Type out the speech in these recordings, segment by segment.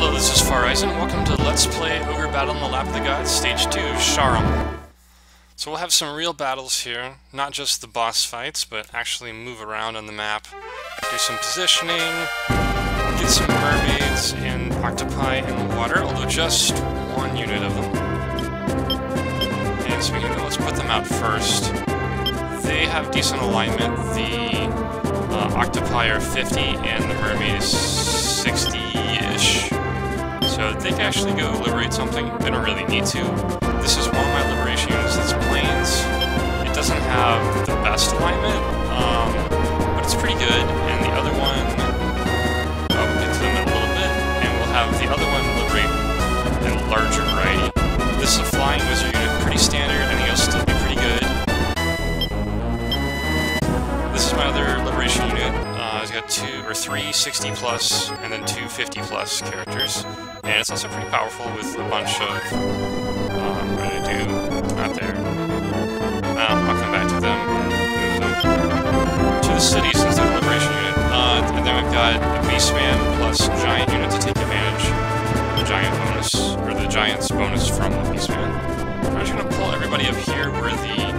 Hello, this is Farizon, and welcome to Let's Play Ogre Battle in the Lap of the Gods, Stage 2, Sharom. So we'll have some real battles here, not just the boss fights, but actually move around on the map, do some positioning, get some mermaids and octopi in the water, although just one unit of them. And so let's put them out first. They have decent alignment. The octopi are 50 and the mermaid is 60-ish. So they can actually go liberate something. They don't really need to. This is one of my liberation units that's plains. It doesn't have the best alignment, but it's pretty good. And the other one, we'll get to them in a little bit, and we'll have the other one liberate in a larger variety. This is a flying wizard unit, pretty standard. I think it'll still be pretty good. This is my other liberation unit. It's got 2 or 3 60 plus and then 2 50 plus characters. And it's also pretty powerful with a bunch of, what did I do? Not there. I'll come back to them and move them to the city since they're the liberation unit. And then we've got a Beastman plus Giant unit to take advantage of the Giant bonus, or the Giant's bonus from the Beastman. I'm just going to pull everybody up here where the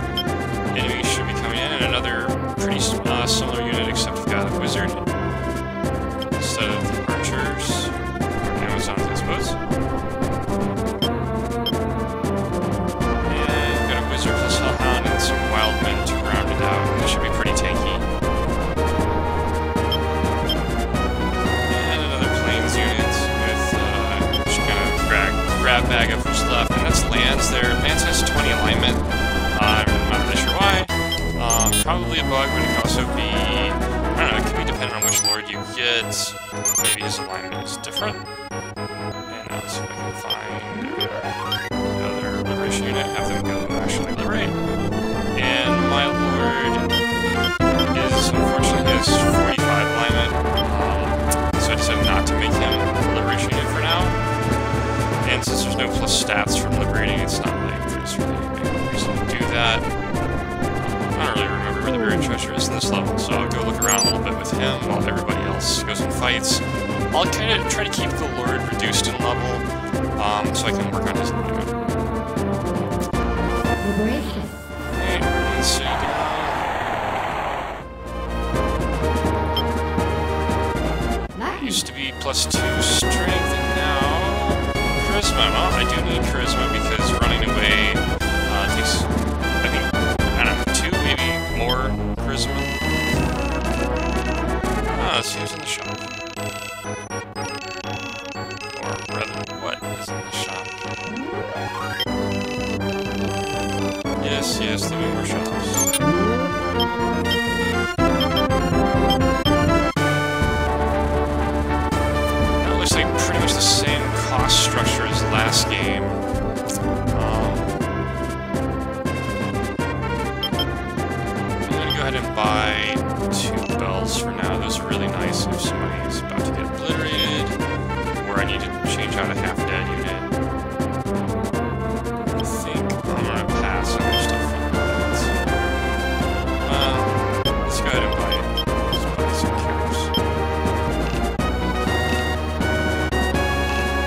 enemies should be coming in, and another pretty similar unit, except we've got a wizard instead of the archers. Amazons, I suppose. And we've got a wizard plus hellhound and some wild men to round it out. This should be pretty tanky. And another plains unit with just kind of grab bag of who's left, and that's lands there. Lands has 20 alignment. I'm not really sure why. Probably a bug, but it could also be, I don't know, it could be dependent on which lord you get. Maybe his alignment is different. And let's see if I can find another liberation unit, have them go actually liberate. And my lord is, unfortunately, has 45 alignment, so I decided not to make him a liberation unit for now. And since there's no plus stats from liberating, it's not like there's really a big reason to do that. I don't really remember where the buried treasure is in this level, so I'll go look around a little bit with him while everybody else goes and fights. I'll kind of try to keep the lord reduced in level, so I can work on his alignment. Alright, let's see down. Used to be plus 2 strength, and now charisma. Well, I do need charisma because running away takes, I think, I don't know, 2, maybe more charisma. Let's see who's in the shop. Or rather, what is in the shop? Yes, the more shops. That looks like pretty much the same cost structure as last game. Go ahead and buy 2 bells for now. Those are really nice if somebody is about to get obliterated, or I need to change out a half-dead unit. I think I'm gonna pass on their stuff for the moment. Let's go ahead and buy it. Let's buy some cures.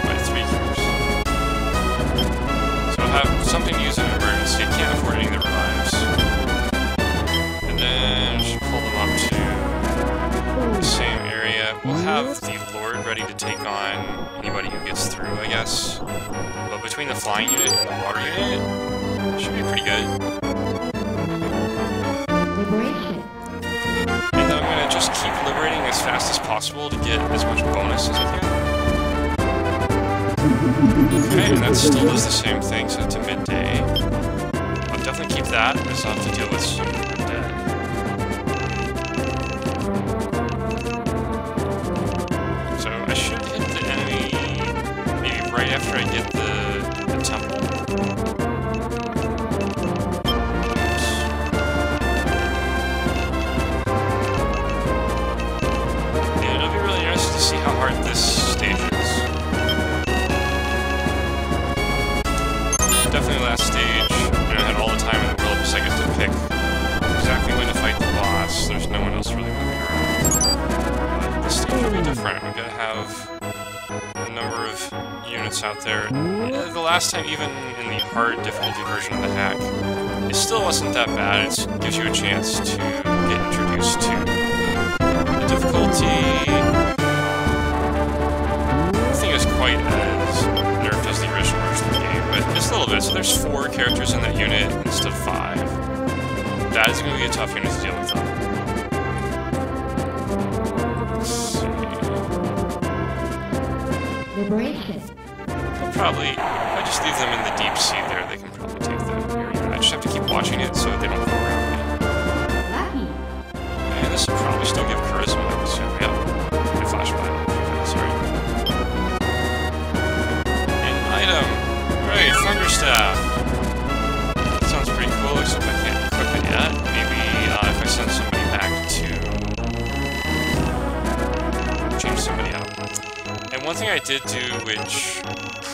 Buy 3 cures. So I'll have something to use in an emergency. I can't afford any of the revives. And just pull them up to the same area. We'll have the lord ready to take on anybody who gets through, I guess. But between the flying unit and the water unit, it should be pretty good. And then I'm going to just keep liberating as fast as possible to get as much bonus as I can. Okay, and that still does the same thing, so to midday. I'll definitely keep that, because I'll have to deal with some dead. So I should hit the enemy maybe right after I get the temple. Oops. And it'll be really interesting to see how hard this stage is. Definitely last stage, I had all the time in the world because I get to pick exactly when to fight the boss. There's no one else really moving around. But this stage will be different. We're going to have a number of units out there. The last time, even in the hard difficulty version of the hack, it still wasn't that bad. It gives you a chance to get introduced to the difficulty. I don't think it's quite as nerfed as the original version of the game, but just a little bit. So there's 4 characters in that unit instead of 5. That is going to be a tough unit to deal with, though. Let's see. Liberation. I'll probably, if I just leave them in the deep sea there, they can probably take the area. I just have to keep watching it so they don't come around me. Lucky. And this will probably still give charisma, I assume. Yep. I flash by. Okay, sorry. An item. Right, Thunderstaff. That sounds pretty cool, except I can't equip it yet. Maybe if I send somebody back to change somebody out. And one thing I did do, which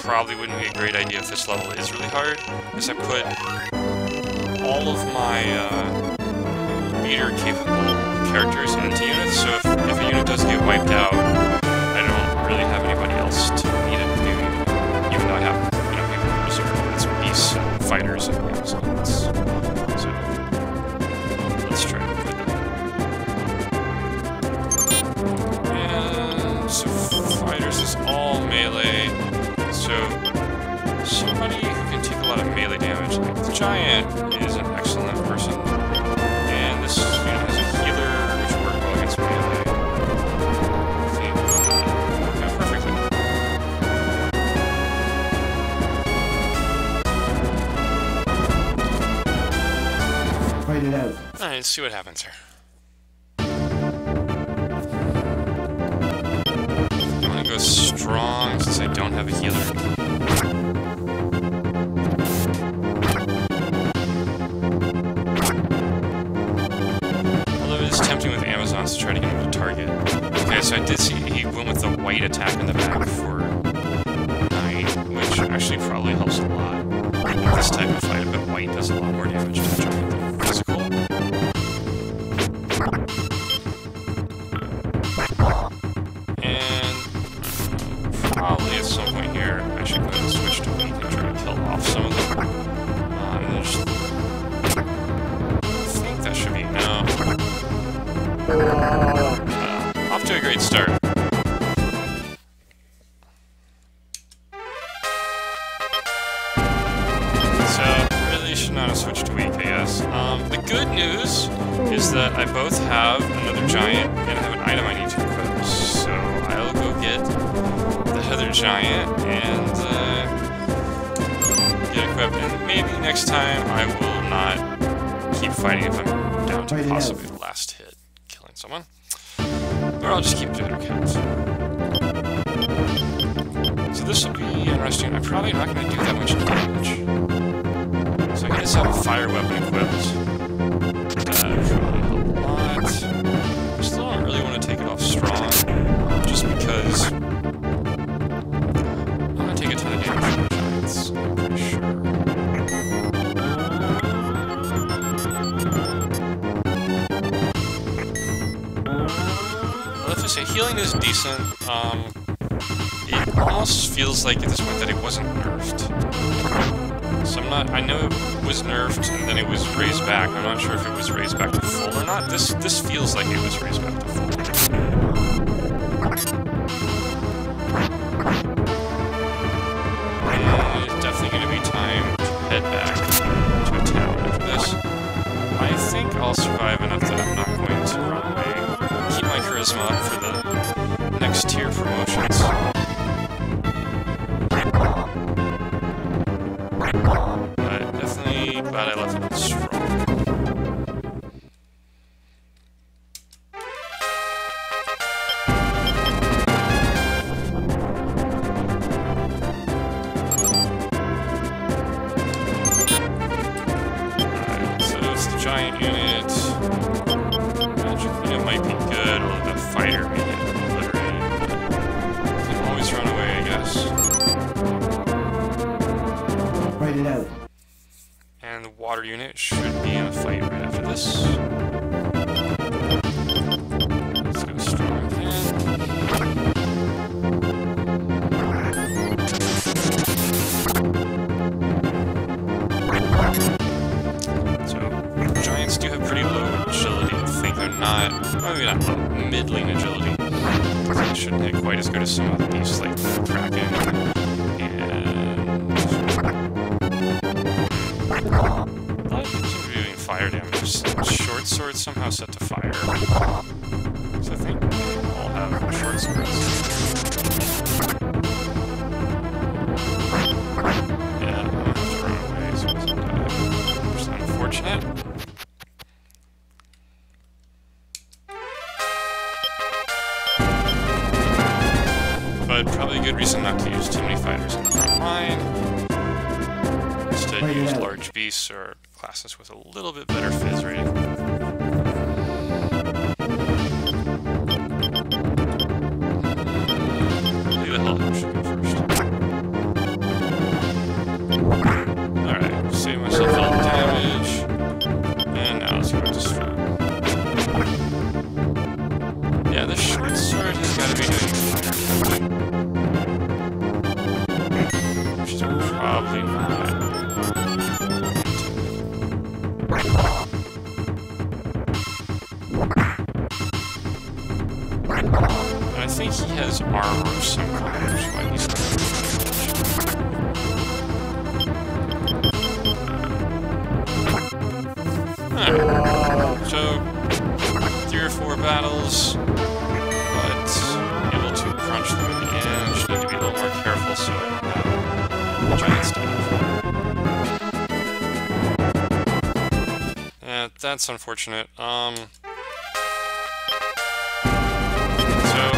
probably wouldn't be a great idea if this level is really hard, is I put all of my meter-capable characters into units, so if a unit does get wiped out, I don't really have anybody else to meet it, maybe, even though I have, you know, people in reserve. It's beasts and fighters and Amazons. So, let's try to put that. And so fighters is all melee, so somebody who can take a lot of melee damage, like the Giant, is an excellent person. And this unit has a healer, which will work well against melee. I think work out perfectly. Fight it out. Alright, let's see what happens here. I'm gonna go strong since I don't have a healer. Although it is tempting with Amazons to try to get him to target. Okay, so I did see he went with the white attack in the back for 9, which actually probably helps a lot with this type of fight, but white does a lot more damage to the giant there. That's cool. And probably at some point here, I should go ahead and switch to weak and try to kill off some of them. And then just... I think that should be... No. Off to a great start. So, really should not have switched to weak, I guess. The good news is that I both have another giant and I have an item I need to equip. So, I'll go get the other giant and get equipped. And maybe next time I will not keep fighting if I'm down to possibly the last hit, killing someone. Or I'll just keep doing counts. So this will be interesting. I'm probably not going to do that much damage. So I just have a fire weapon equipped. Probably a lot. I still don't really want to take it off strong, just because I'm going to take a ton of damage from the giants, I'm pretty sure. Let's just say healing is decent. It almost feels like at this point that it wasn't nerfed. So I'm not, I know it was nerfed and then it was raised back. I'm not sure if it was raised back to full or not. This feels like it was raised back to full. And it's definitely going to be time to head back to a town after this. I think I'll survive enough that I'm not going to run away. Keep my charisma up for the next tier promotions. But definitely glad I left it strong. Alright, so it's the giant unit. Magic unit might be good, although the fighter may get obliterated. Can always run away, I guess. Fight it out. And the water unit should be in a fight right after this. Let's go strong again. not, maybe not low, middling agility. It shouldn't hit quite as good as some other beasts like the Kraken and... I seem to be doing fire damage. Short swords somehow set to fire. So I think they all have short swords. Yeah, I'm gonna have to run away so it doesn't die. Which is unfortunate. But probably a good reason not to use too many fighters in the front line. Instead, use large beasts or classes with a little bit better phys rating. Leave the hell should go first. Alright, save myself all the damage. And now let's go destroy. Yeah, the short sword has got to be doing fire. Which is probably not. And I think he has armor of some kind, which is why he's not doing Alright. So, 3 or 4 battles, but able to crunch them in the end. Just need to be a little more careful so I don't have giant stuff. Yeah, that's unfortunate. So,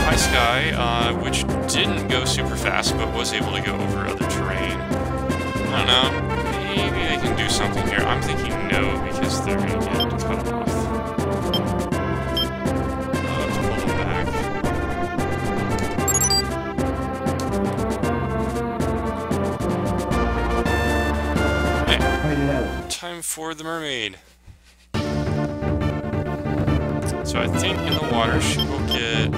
High Sky, which didn't go super fast, but was able to go over other terrain. I don't know. Maybe they can do something here. I'm thinking no, because they're going to get cut off. I'll have to pull them back. Right. Time for the mermaid. So I think in the water she will get...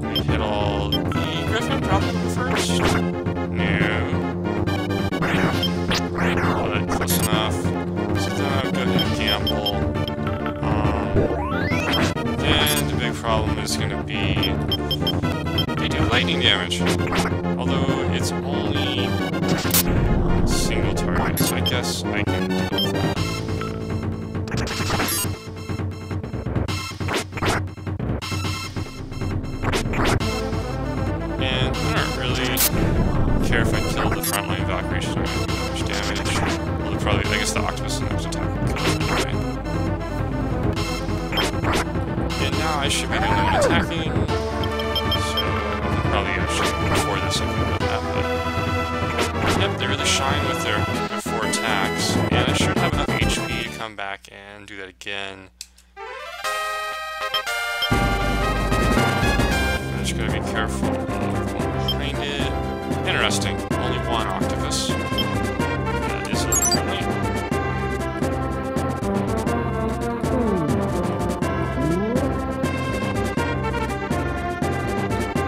We hit all... The Griffin probably first? No. But close enough. So then I'll go ahead and gamble. Then the big problem is going to be... They do lightning damage. Although it's only... single target, so I guess I can deal with that. And I don't really care if I kill the frontline Valkyrie, she's not going to do that much damage. Well, probably, I guess the Octopus and those attack will kill it anyway. And now I should be the only one attacking, so probably actually before this I can do that, but... Yep, they really shine with their 4 attacks, and I should have enough HP to come back and do that again. I just gotta be careful of one behind it. Interesting, only one Octopus. That is a little friendly.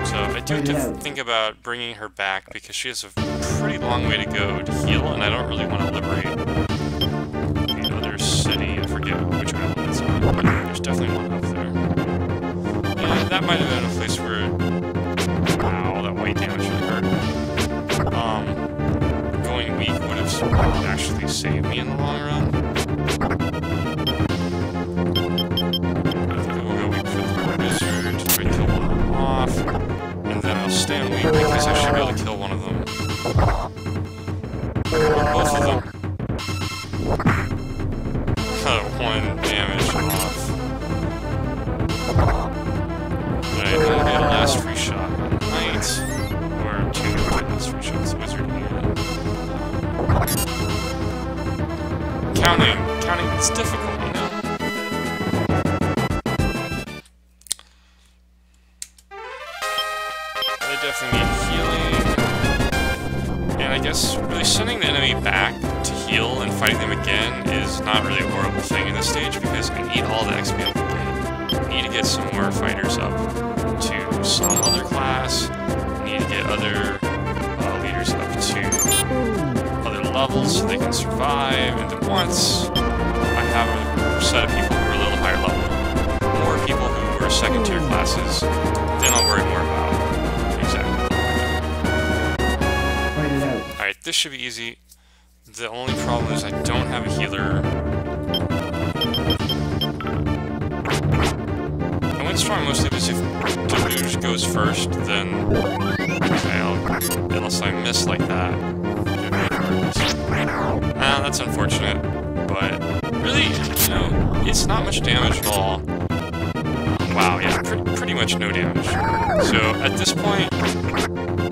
So I do have to think about bringing her back because she has a pretty long way to go to heal, and I don't really want to liberate the other city. I forget which island it's on, but there's definitely one up there. And that might have been a place where... Wow, that white damage really hurt. Going weak would have actually saved me in the long run. I think I will go weak for the wizard to try to kill one of them off. And then I'll stand weak because I should be able to kill one of them. Or both of them. 1 damage off. Alright, I'm gonna get a last free shot on the knight. Or 2 last free shots, the wizard and... Counting, it's difficult, you know? They definitely need healing. And I guess really sending the enemy back to heal and fighting them again is not really a horrible thing in this stage because I need all the XP I can get. I need to get some more fighters up to some other class. I need to get other leaders up to other levels so they can survive. And then once I have a set of people who are a little higher level, more people more second tier classes, then I'll worry more about exactly. Fight it out. Alright, this should be easy. The only problem is I don't have a healer. I went strong mostly because if Deluge goes first, then unless I miss like that. That's unfortunate, but really, you know, it's not much damage at all. Wow, yeah, pretty much no damage. So at this point,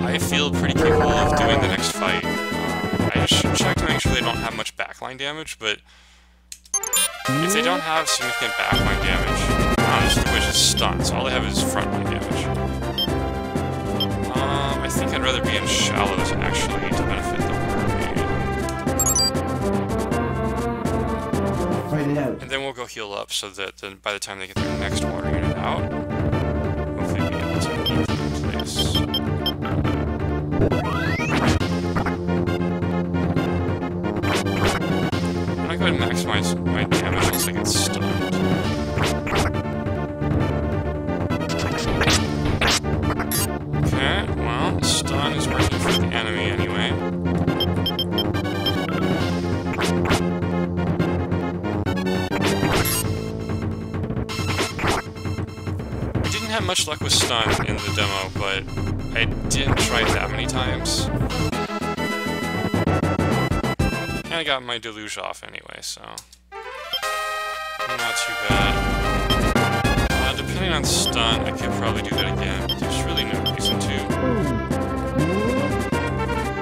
I feel pretty capable of doing the next fight. I just check to make sure they don't have much backline damage, but if they don't have significant backline damage, just the witch is stunned, so all they have is frontline damage. I think I'd rather be in shallows actually to benefit the mermaid. Fight it out. And then we'll go heal up so that then by the time they get their next water unit out, hopefully we'll be able to keep them in place. I'm gonna go ahead and maximize my damage unless I get stunned. Okay, well, stun is working for the enemy anyway. I didn't have much luck with stun in the demo, but I didn't try it that many times. And I got my deluge off anyway, so not too bad. Depending on stun, I could probably do that again, but there's really no reason to.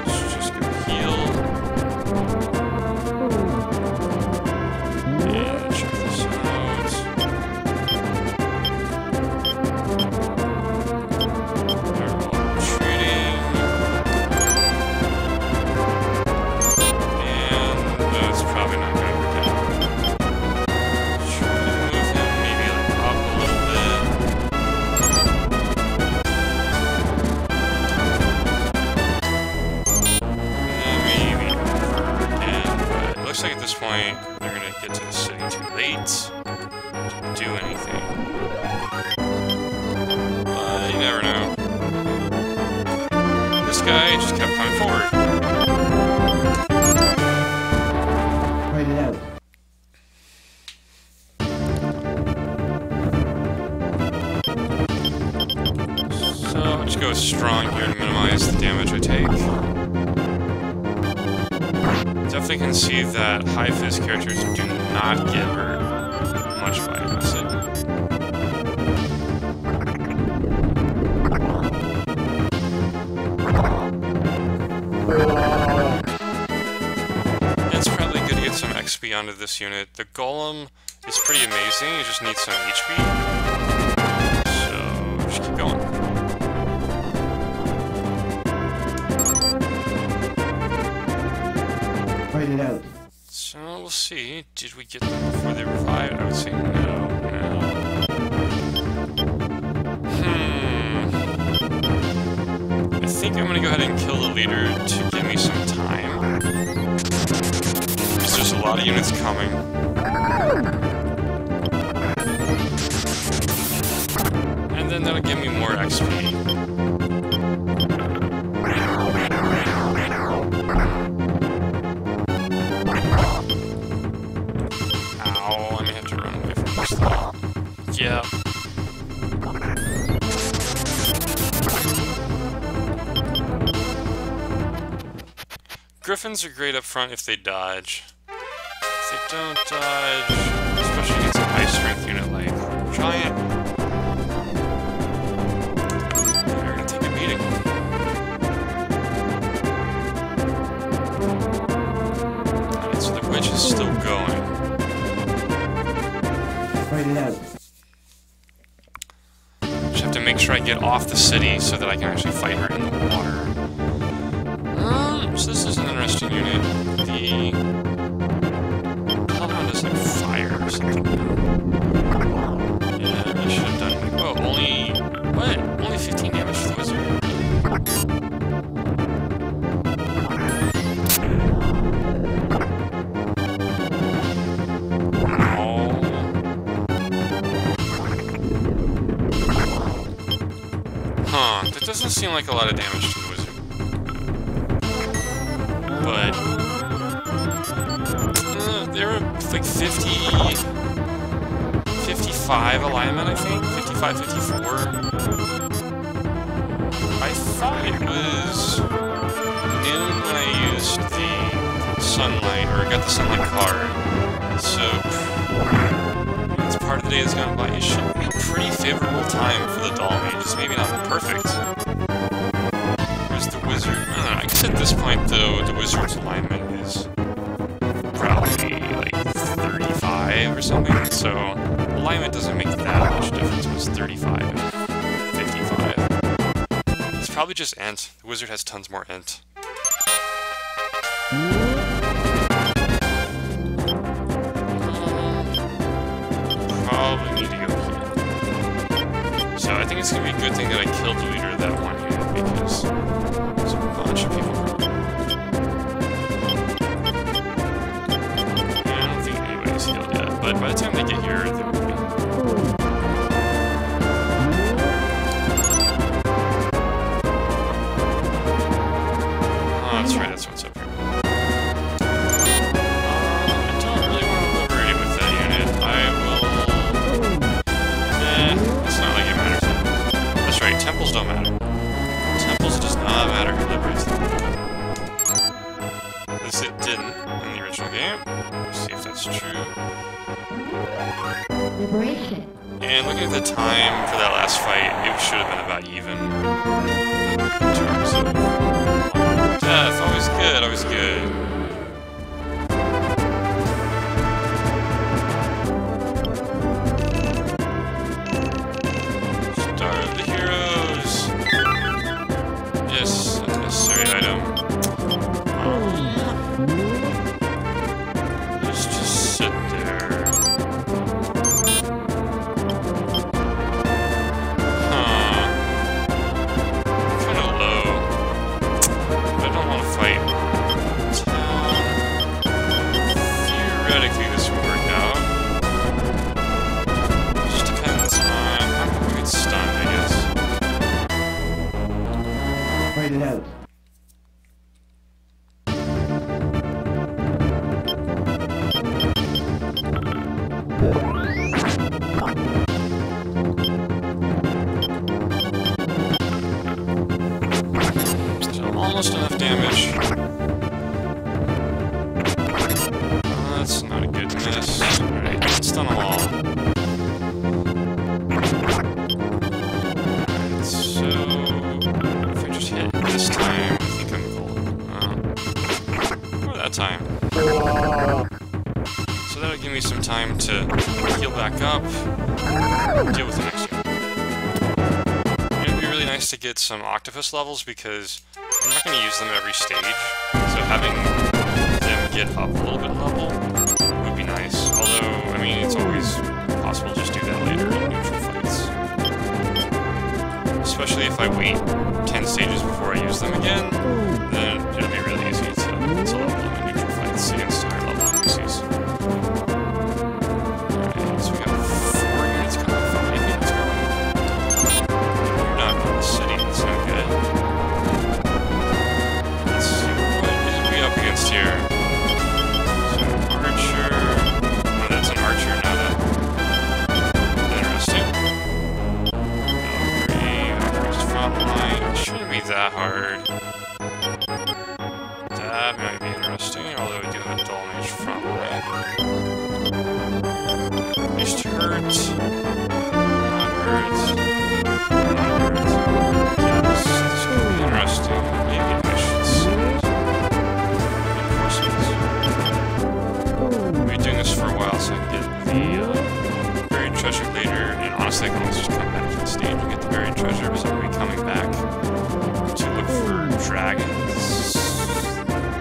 Let's just go heal. And check this out. They're all retreating. And it's probably not going to work out. Try to move him maybe like up a little bit. And maybe over again, but it looks like at this point they're going to get to the city too late to do anything. But you never know. This guy just kept coming forward. Fight it out. So I'll just go strong here to minimize the damage I take. Definitely can see that high fizz characters do not get hurt much by acid. It's probably good to get some XP onto this unit. The golem is pretty amazing, you just need some HP. So just keep going. Fight it out. So we'll see. Did we get them before they revived? I would say no. I think I'm gonna go ahead and kill the leader to give me some time. Because there's a lot of units coming. And then that'll give me more XP. Ow, I may have to run away from this thing. Yeah. Griffins are great up front if they dodge. If they don't dodge, especially against a high strength unit like Giant, they're gonna take a beating. Alright, so the witch is still going. Fight it out. Just have to make sure I get off the city so that I can actually fight her in the water. So this is an interesting unit. The Hellhound is like fire or something. Yeah, I should have done. Oh, only what? Only 15 damage to the wizard. doesn't seem like a lot of damage to the wizard. But they were like 55 alignment, I think? 55, 54. I thought it was noon when I used the sunlight, or got the sunlight card. So, it's part of the day that's gone by. It should be a pretty favorable time for the doll mages, maybe not perfect. Where's the wizard? I don't know, I guess at this point, though, the wizard's alignment is probably like 35 or something, so alignment doesn't make that much difference. It's 35 and 55. It's probably just int. The wizard has tons more int. Probably need to go here. So I think it's gonna be a good thing that I killed the leader of that one unit, because there's a bunch of people. I don't think anybody's healed yet, but by the time they get here, they will be. Oh, that's right, that's what's up here. I don't really want to liberate with that unit. I will... it's not like it matters. That's right, temples don't matter. Temples does not matter who liberates them. At least it didn't in the original game. Let's see if that's true. Liberation. And looking at the time for that last fight, it should have been about even. In terms of death, always good, always good. Star of the Heroes. Yes, a necessary item. Let's just sit there. Kind of low. I don't want to fight. Theoretically, this will work out. It just depends on how we get stunned, I guess. Fight it out. So almost enough damage. That's not a good miss. Alright, let's stun them all. Alright, so if I just hit this time, I think I'm golden. Or that time. So that'll give me some time to heal back up, deal with the next unit. It would be really nice to get some octopus levels because I'm not going to use them at every stage, so having them get up a little bit in level would be nice. Although, I mean, it's always possible to just do that later in neutral fights. Especially if I wait 10 stages before I use them again, then it'll be really easy to level them in neutral fights against higher level NPCs. Alright, so we got 4 units coming, 5 units coming. You're not in the city, that's not good. Let's see, what is we up against here? So, archer. Oh, that's an archer, not a... Interesting. Ogre's front line. It shouldn't be that hard. That might be interesting, although we do have a dull mage front line. At least hurt. Not hurt. Not hurt. Yeah, this could be interesting. Maybe I should send reinforcements. I've been doing this for a while so I can get the buried treasure later, and honestly I can always just come back to the stage and get the buried treasure because I'm going to be coming back to look for dragons.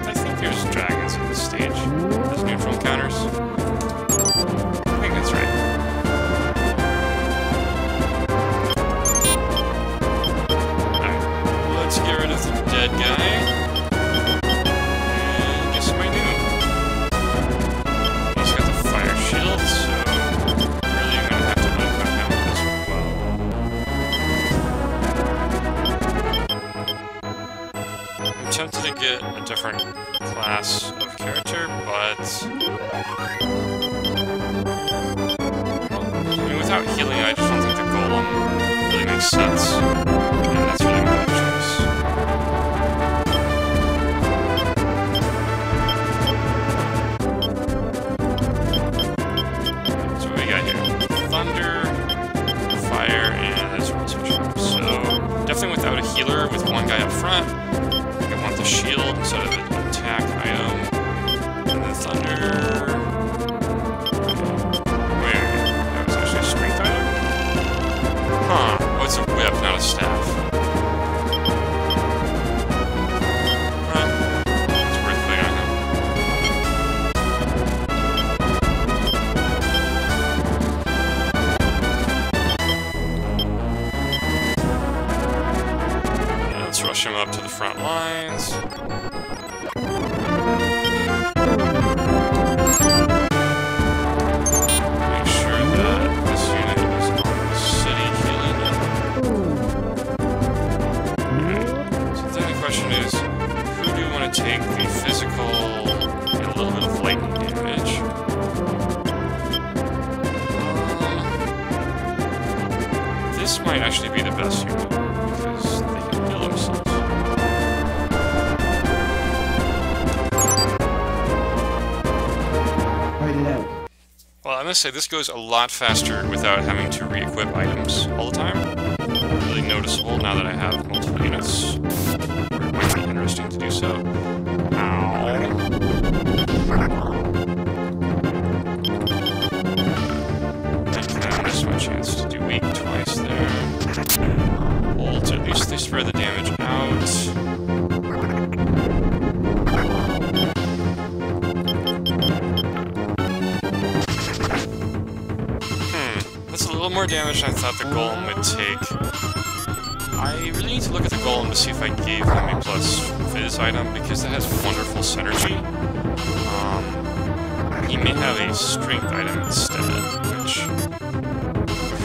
I think there's dragons in this stage. There's neutral encounters. I think that's right. I'm tempted to get a different class of character, but... Well, I mean, without healing, I just don't think the golem really makes sense. And that's really my only choice. So what we got here? Thunder, fire, and that's what switch up. So definitely without a healer, with one guy up front, I want the shield instead of an attack item. And the thunder. Wait, that was actually a strength item? Huh. Oh, it's a whip, not a staff. Huh. It's worth putting on him. Let's rush him up to the front lines. Make sure that this unit is on the city healing. Alright, so then the question is, who do you want to take the physical and a little bit of lightning damage? This might actually be the best unit, because they can heal themselves. Fight it out. Well, I must say, this goes a lot faster without having to re-equip items all the time. Really noticeable now that I have multiple units. It might be interesting to do so. Ow. And this is my chance to do weak twice there. Bolt, at least they spread the damage out. That's a little more damage than I thought the golem would take. I really need to look at the golem to see if I gave him a plus fizz item, because it has wonderful synergy. He may have a strength item instead, which would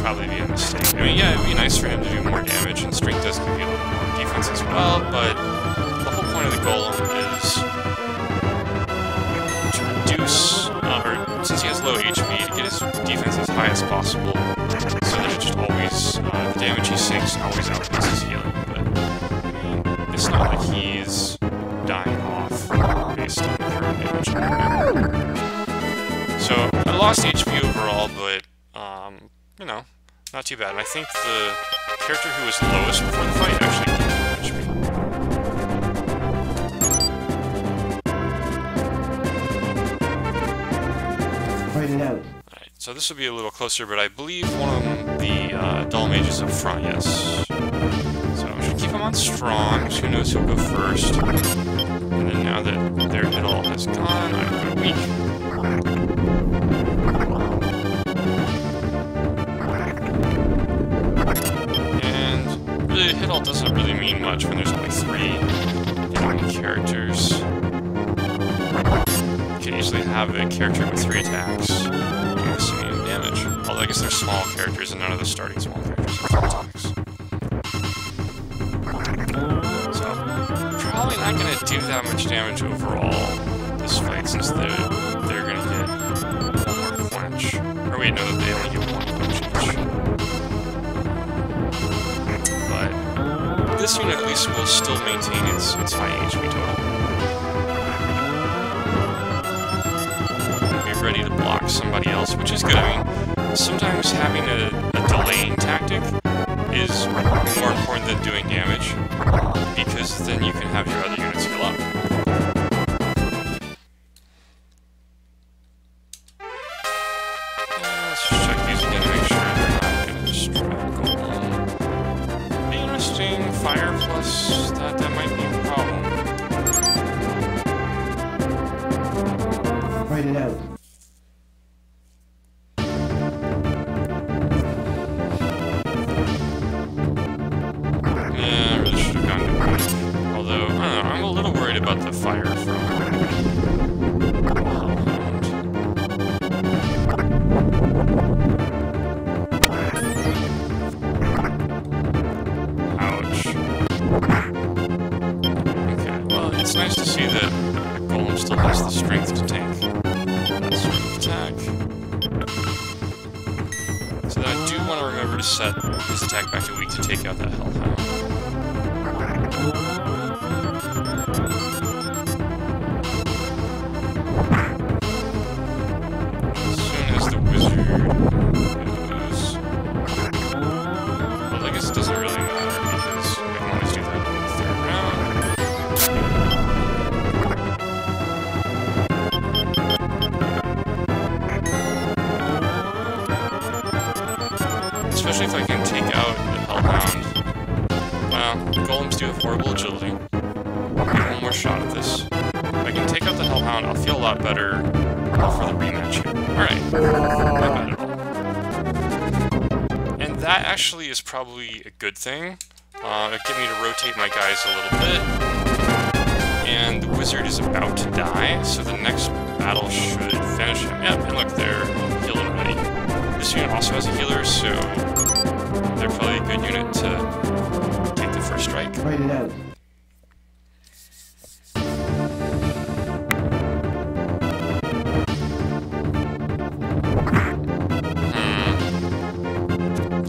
probably be a mistake. I mean, yeah, it'd be nice for him to do more damage, and strength does give you a little more defense as well, but the whole point of the golem is to reduce, or since he has low HP, to get his defense as high as possible, so that it just always, the damage he sinks always outputs his healing. But it's not like he's dying off based on the current damage. So I lost HP overall, but you know, not too bad. And I think the character who was lowest before the fight actually gained HP. Fight it out. Alright, so this will be a little closer, but I believe one of them, the dull mage, is up front, yes. So I'm just keep him on strong, because who knows who'll go first. And then now that their hit all has gone, I go weak. And really, hit all doesn't really mean much when there's only 3 enemy characters. You can easily have a character with 3 attacks do the same damage. Although I guess they're small characters and none of the starting small characters have 4 attacks. So, probably not going to do that much damage overall this fight, since they're going to get 1 more quench. Or wait, no, they only get 1 quench each. But this unit at least will still maintain its high HP total. Ready to block somebody else, which is good. I mean, sometimes having a delaying tactic is more important than doing damage, because then you can have your other units heal up. Let's check these again to make sure they're not going to destroy the golem. Be interesting, fire plus that might be a problem. Fight it out. About the fire from ouch. Okay, well, it's nice to see that the golem still has the strength to tank that sort of attack. So then I do want to remember to set his attack back to weak to take out that hellhound. As soon as the wizard goes... Well, I guess it doesn't really matter because I can always do that in the third round. Especially if I can take out the hellhound. Well, golems do have horrible agility. One more shot at this. If I can take out the hellhound, I'll feel a lot better for the rematch here. Alright, not bad at all. And that actually is probably a good thing. It'll get me to rotate my guys a little bit. And the wizard is about to die, so the next battle should finish him. Yep, and look, they're healed already. This unit also has a healer, so they're probably a good unit to take the first strike. Fight it out.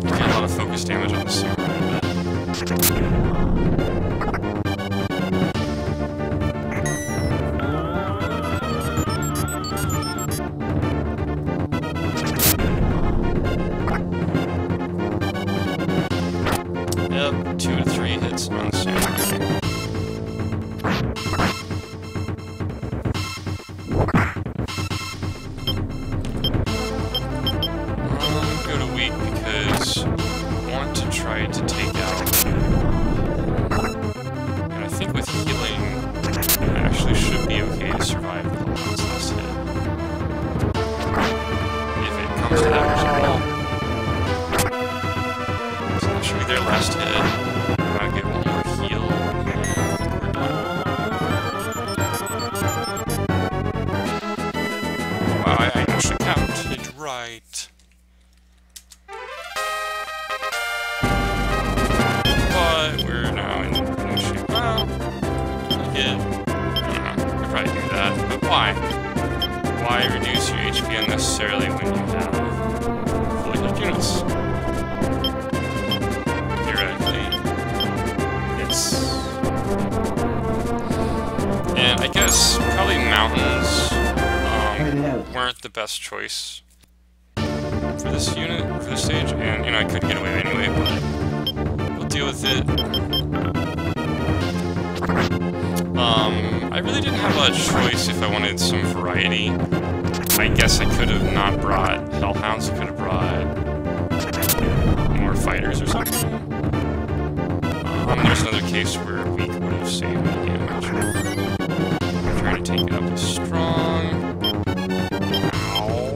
Get a lot of focus damage on the samurai, I bet. Yep, 2 to 3 hits on the samurai. Go to weak because I want to try to take out. And I think with healing, I actually should be okay to survive the last hit. If it comes to that result. So that should be their last hit. I'll get one more heal. And we're done. Wow, I actually counted right. But we're now in no shape. Well, I don't know. Could probably do that. But why? Why reduce your HP unnecessarily when you have fully healed units? Theoretically, it's... And I guess probably mountains weren't the best choice for this unit, for this stage. And, you know, I could get away anyway, but we'll deal with it. I really didn't have a choice if I wanted some variety. I guess I could have not brought hellhounds, I could have brought more fighters or something. There's another case where weak would have saved me damage. I'm trying to take it up with strong. Ow.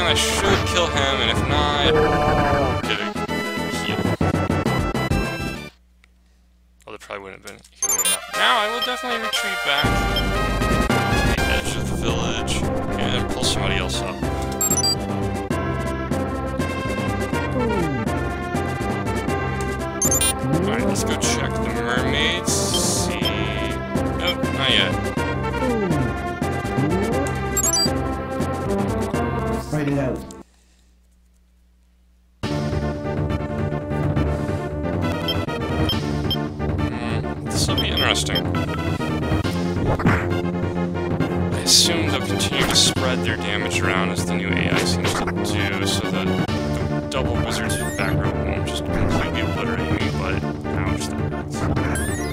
I should kill him, and if not, get a heal. Well, there probably wouldn't have been healing enough. Now I will definitely retreat back to the edge of the village and pull somebody else up. Alright, let's go check the mermaids. See. Nope, not yet. Fight it out. This will be interesting. I assume they'll continue to spread their damage around as the new AI seems to do, so that the double wizards in the back row won't just completely obliterate me, but ouch, that hurts.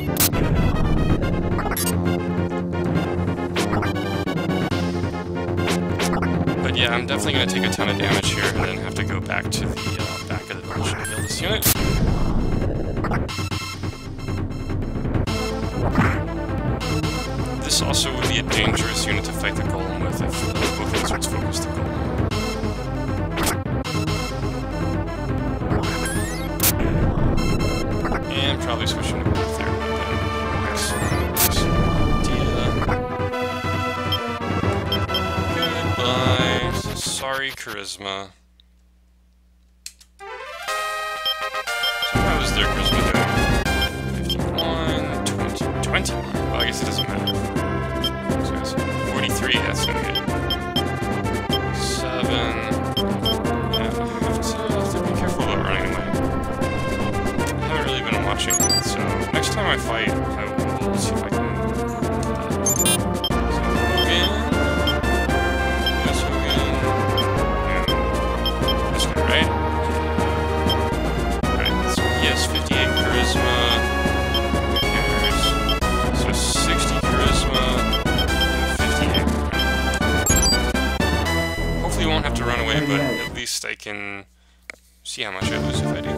But yeah, I'm definitely going to take a ton of damage here and then have to go back to the back of the village to heal this unit. This also would be a dangerous unit to fight the golem with if both wizards focus the golem. probably switch into both there. Nice. Goodbye. Sorry, charisma. So how is their charisma doing? 51, 20, 21. Well, I guess it doesn't matter. So it's 43, that's gonna be good. 7. Yeah, I have to be careful about running away. I haven't really been watching it, so next time I fight, I will see if I can. But at least I can see how much I lose if I do.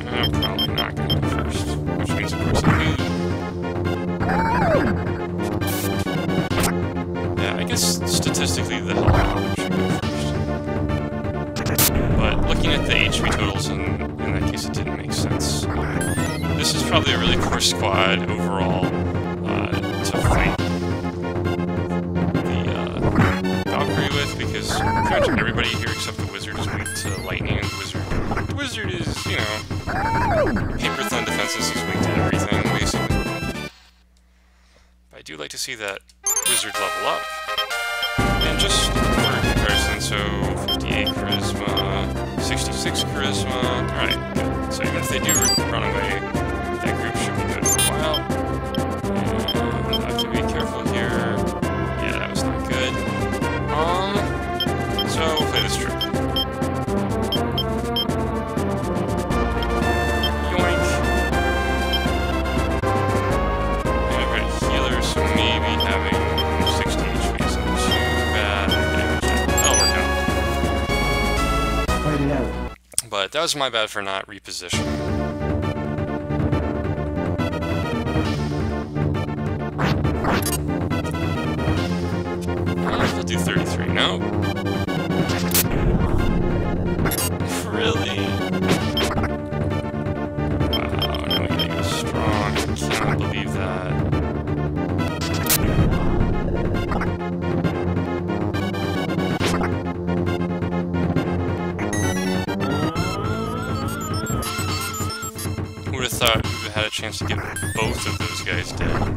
I'm probably not going to go first, which means of course I lose. Yeah, I guess statistically the helicopter should go first. But looking at the HP totals, in that case it didn't make sense. This is probably a really poor squad overall to fight. Because pretty much everybody here except the wizard is weak to lightning, and the wizard is, you know, paper thin defenses, he's weak to everything, basically. But I do like to see that wizard level up. And just for comparison, so 58 charisma, 66 charisma, alright, good. So even if they do run away, that group should be good for a while. And I have to be careful here. Yeah, that was not good. So we'll play this trick. Yoink. And I've got a healer, so maybe having 60 HP isn't too bad. That'll work out. Fight it out. But that was my bad for not repositioning. I'll do 33. Nope. Really? Wow, now we gotta go strong. I cannot believe that. Would have thought we had a chance to get both of those guys dead.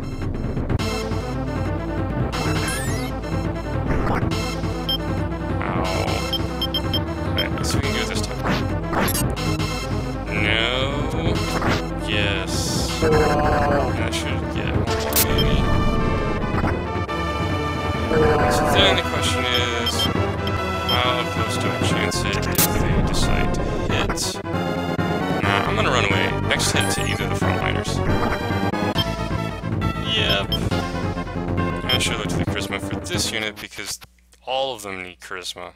So we can do it this time. No. Yes. I should get more, maybe. So then the question is, how close do I chance it if they decide to hit? Nah, I'm gonna run away. Next hit to either of the frontliners. Yep. I should look to the charisma for this unit because all of them need charisma.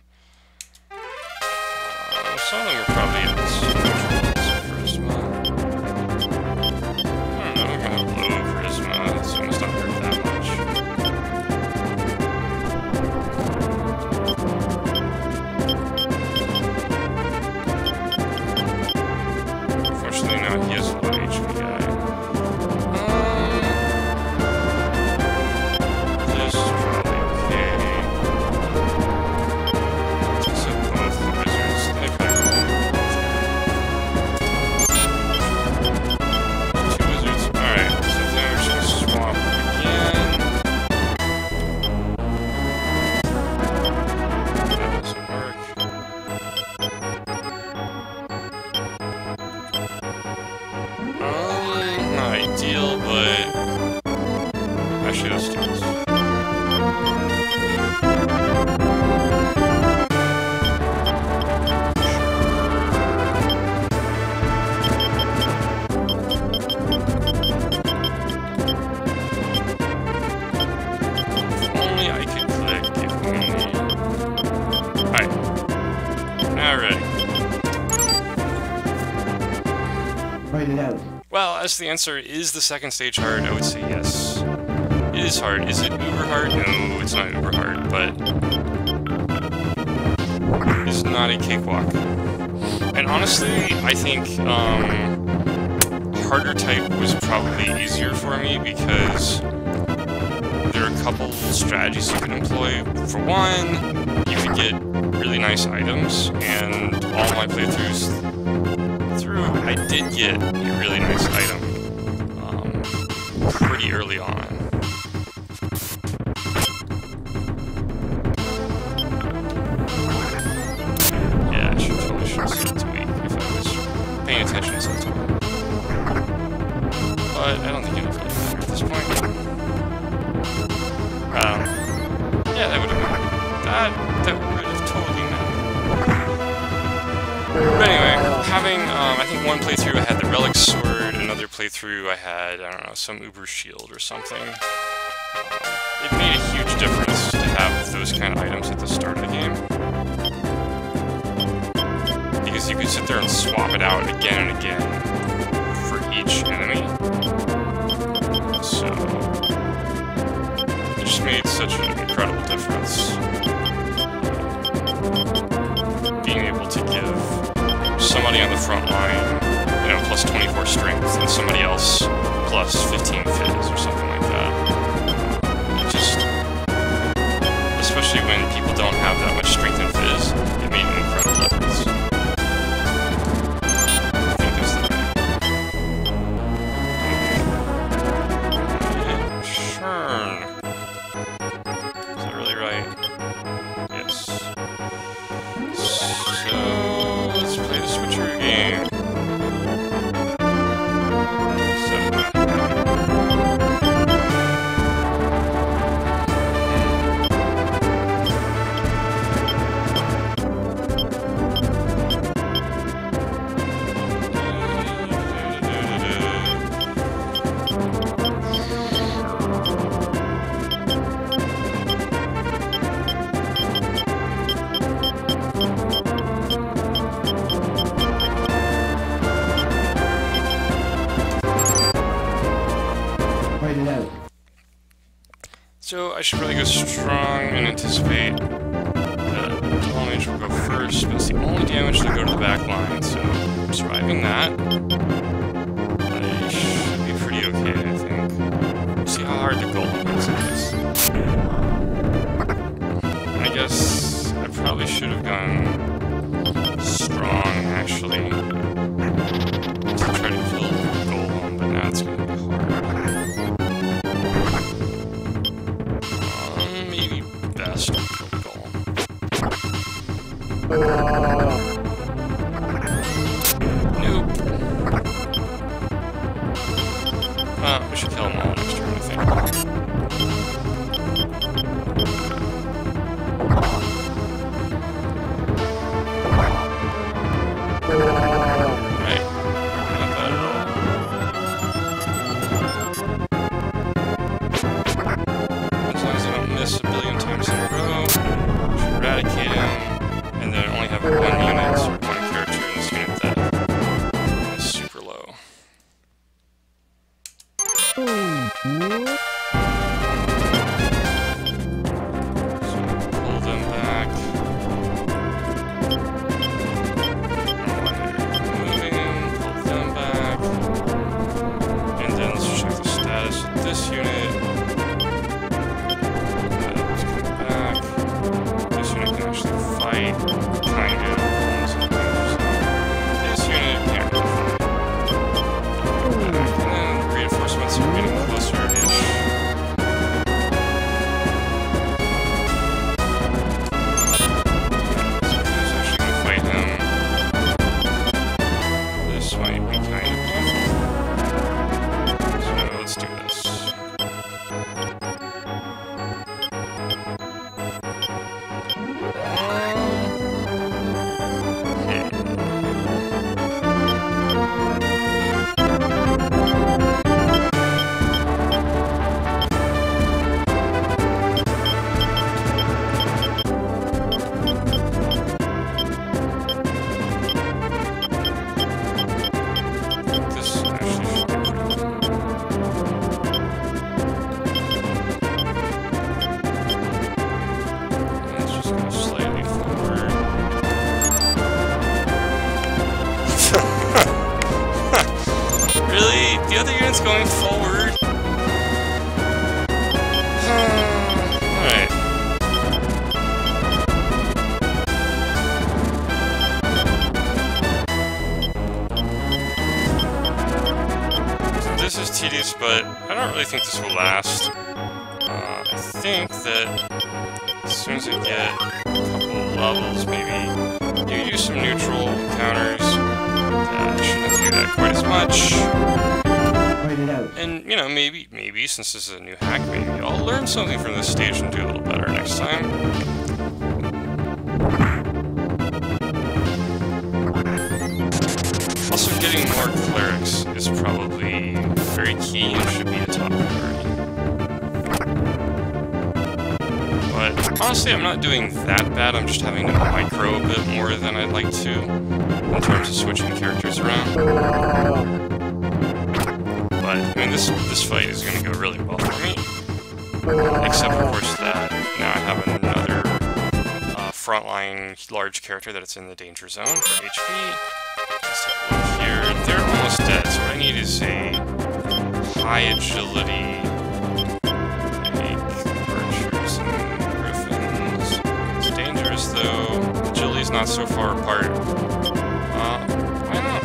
Some of them are probably at charisma. I don't know, we're gonna have low charisma, so it must not hurt that much. Unfortunately, now he has a low HP guy. This is probably okay. Except both the wizards, they've got ideal, but actually let's do this. If only I could click, if only. Alright. Now ready. Fight it out. Well, as the answer is the second stage hard, I would say yes. It is hard. Is it uber hard? No, it's not uber hard, but it's not a cakewalk. And honestly, I think harder type was probably easier for me because there are a couple strategies you can employ. For one, you could get really nice items, and all my playthroughs through, I did get a really nice item pretty early on. Yeah, I should probably should set it to weak if I was paying attention to set to weak. But I don't think it would really matter at this point. Yeah, that would have mattered. That would have totally mattered. But anyway, having, I think one playthrough I had the Relic Sword, another playthrough I had, I don't know, some Uber Shield or something. It made a huge difference to have those kind of items at the start of the game. Because you could sit there and swap it out again and again for each enemy. So it just made such an incredible difference. Being able to give somebody on the front line, you know, plus 24 strength, and somebody else plus 15 fizz or something like that. It just, especially when people don't have that much strength and fizz, it made an incredible difference. So I should probably go strong and anticipate that Tall Mage will go first, but it's the only damage to go to the back line, so surviving that, I should be pretty okay, I think. We'll see how hard the golem is. I guess I probably should have gone strong, actually, to try to kill the golem, but now it's going to be hard. Maybe best to kill the golem. going forward. Alright. This is tedious, but I don't really think this will last. I think that as soon as I get a couple levels, maybe do some neutral counters. I shouldn't have to do that quite as much. And, you know, maybe since this is a new hack, maybe I'll learn something from this stage and do a little better next time. Also, getting more clerics is probably very key and should be a top priority. But honestly, I'm not doing that bad. I'm just having to micro a bit more than I'd like to in terms of switching characters around. But I mean, this fight is going to go really well for me. Except, of course, that now I have another frontline large character that it's in the danger zone for HP. Let's take a look here. They're almost dead, so what I need is a high agility. Archers and griffins. It's dangerous though. Agility's not so far apart. Why not?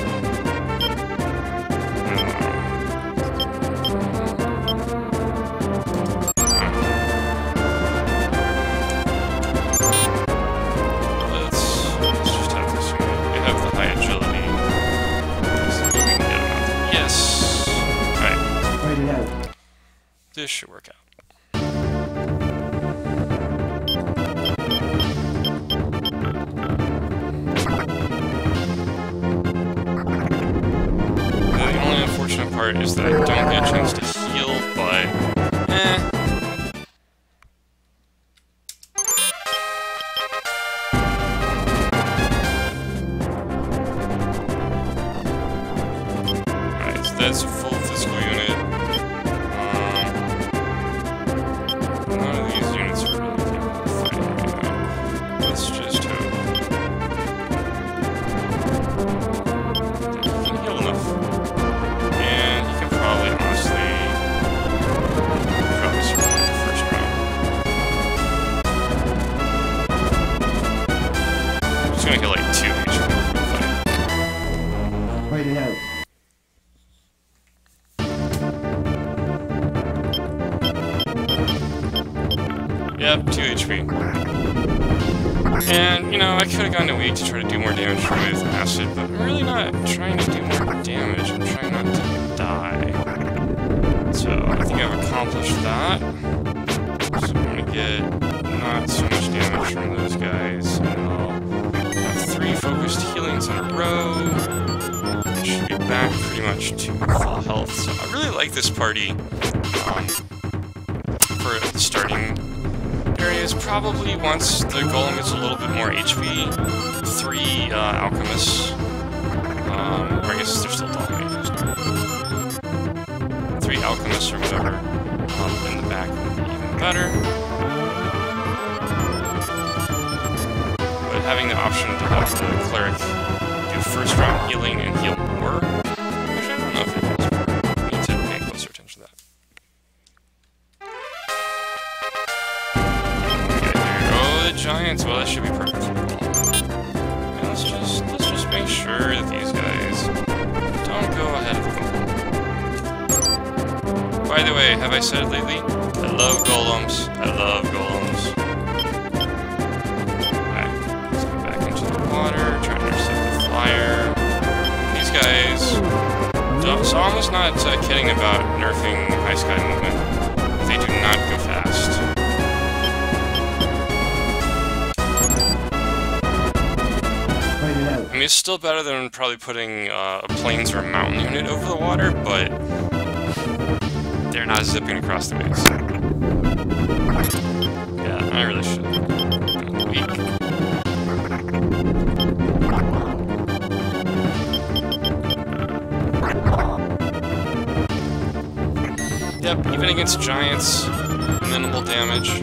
Let's just have this unit. They have the high agility. So we can get them out. Yes. Alright. This should work out. Part is that I don't get a chance to heal, but Alright, so that's a full physical unit. None of these units are really capable of fighting right now. Let's just hope. He can heal enough. Probably survive the first round. I'm just gonna get like 2 HP for the fight. Wait it out. Yep, 2 HP. And, you know, I could have gone to weak to try to do more damage with acid, but I'm really not trying to do more damage. I'm trying not to die. So, I think I've accomplished that. So I'm gonna get not so much damage from those guys, and I'll have 3 focused healings in a row. I should be back pretty much to full health. So I really like this party for the starting areas. Probably once the golem gets a little bit more HP, 3 alchemists, or I guess they're still dominating. 3 alchemists or whatever in the back would be even better. But having the option to have the cleric do first round healing and heal more, actually I don't know if it does more. We need to pay closer attention to that. Oh, the giants! Well, that should be perfect for the golem. And let's just make sure that these guys don't go ahead of the golem. By the way, have I said it lately? I love golems. I love golems. Alright, let's go back into the water, try to intercept the flyer. These guys... So I'm almost not kidding about nerfing high sky movement. They do not go fast. I mean, it's still better than probably putting a plains or a mountain unit over the water, but they're not zipping across the waves. Yeah, I really should. Weak. Yep, even against giants, minimal damage.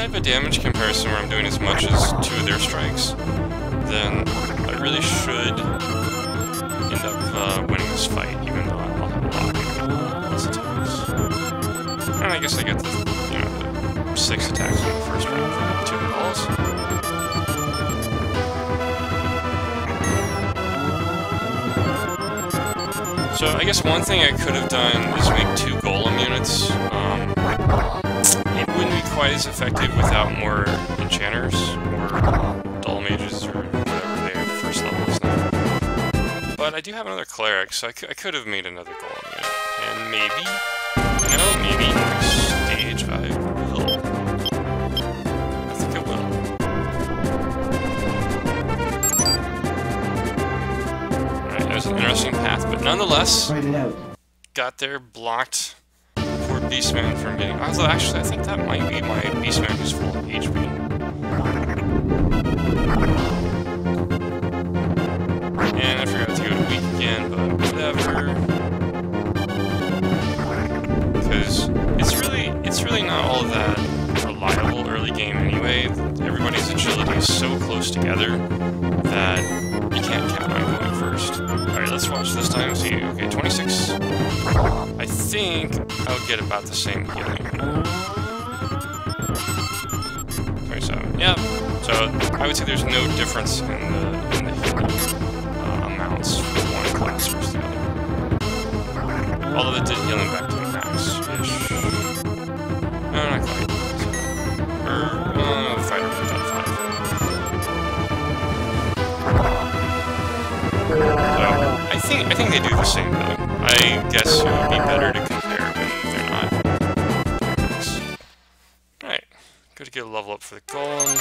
have a damage comparison where I'm doing as much as 2 of their strikes, then I really should end up winning this fight, even though I'll have a lot less attacks. And I guess I get the, you know, the 6 attacks in the first round for 2 balls. So I guess one thing I could have done is make 2 golem units. It wouldn't be quite as effective without more enchanters, or dull mages, or whatever they have first level is now. But I do have another cleric, so I could have made another golem unit. And maybe, you know, maybe next stage I will. I think I will. Alright, that was an interesting path, but nonetheless, got there, blocked poor Beastman from getting... Although, actually, I think that might be my Beastman who's full of HP. And I forgot to go to weak again, but whatever. Because it's really not all that reliable early game anyway. Everybody's agility is so close together that you can't count on going first. Alright, let's watch this time. See, okay, 26. I think I'll get about the same healing. 27. Yeah. So I would say there's no difference in the healing amounts for one class versus the other. Although it did healing back to max-ish. No, not quite. The fighter was done 5. So I think they do the same though. I guess it would be better to compare when they're not. Alright, good to get a level up for the golem.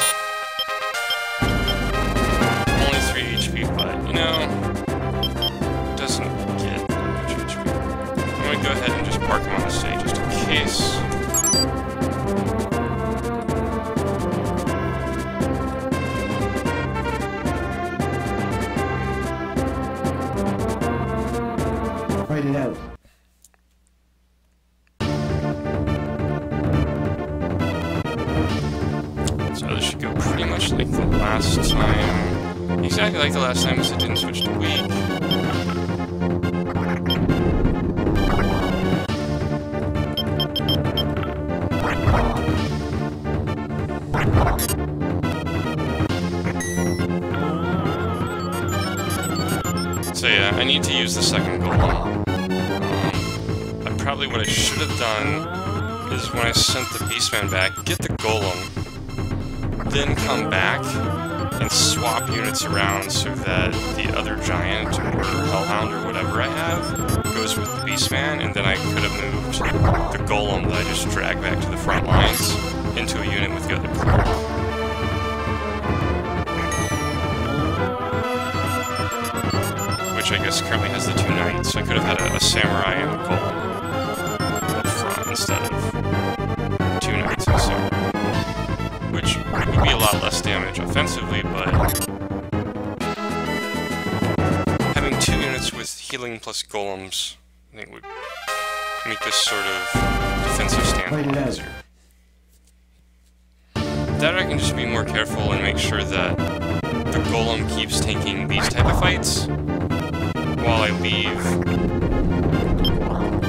Only 3 HP, but you know, doesn't get that much HP. I'm gonna go ahead and just park him on the stage just in case. Fight it out. So this should go pretty much like the last time. Exactly like the last time, because it didn't switch to weak. So yeah, I need to use the second golem. Probably what I should have done is when I sent the Beastman back, get the golem, then come back and swap units around so that the other giant or hellhound or whatever I have goes with the Beastman, and then I could have moved the golem that I just dragged back to the front lines into a unit with the other cleric. Which I guess currently has the 2 knights, so I could have had a samurai and a golem up front instead of 2 knights and a samurai. Which would be a lot less damage offensively, but having 2 units with healing plus golems, I think would make this sort of defensive stand a lot easier. That I can just be more careful and make sure that the golem keeps taking these type of fights, while I leave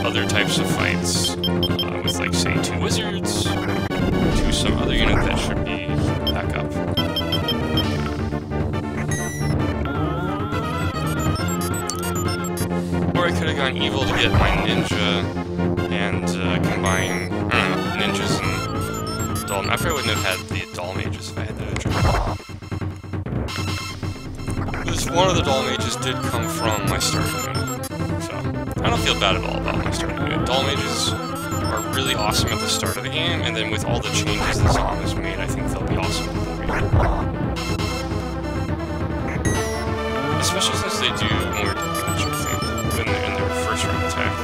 other types of fights with, like, say, 2 wizards to some other unit that should be back up. Or I could have gone evil to get my ninja and combine, I don't know, ninjas and dull. I probably wouldn't have had the dull mages if I had the ninja. One of the dull mages did come from my starting unit, so I don't feel bad at all about my starting unit. Dull mages are really awesome at the start of the game, and then with all the changes that Zom has made, I think they'll be awesome before we end. Especially since they do more damage, I think, when they're in their first round attack.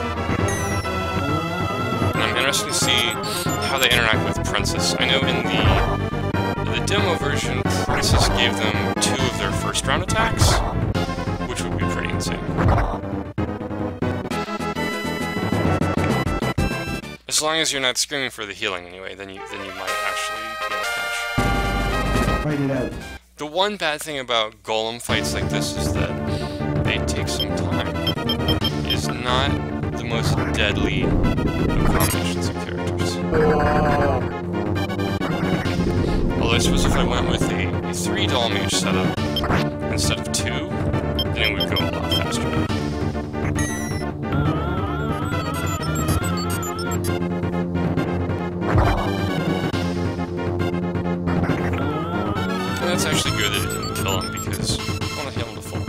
And I'm interested to see how they interact with Princess. I know in the demo version, Princess gave them 2 of their first round attacks, which would be pretty insane. As long as you're not screaming for the healing anyway, then you might actually, you know, Fight it out. The one bad thing about golem fights like this is that they take some time. It is not the most deadly of combinations of characters. Although I suppose if I went with a 3 doll mage setup instead of 2, then it would go a lot faster. And that's actually good that it didn't kill him because I want to heal him to full.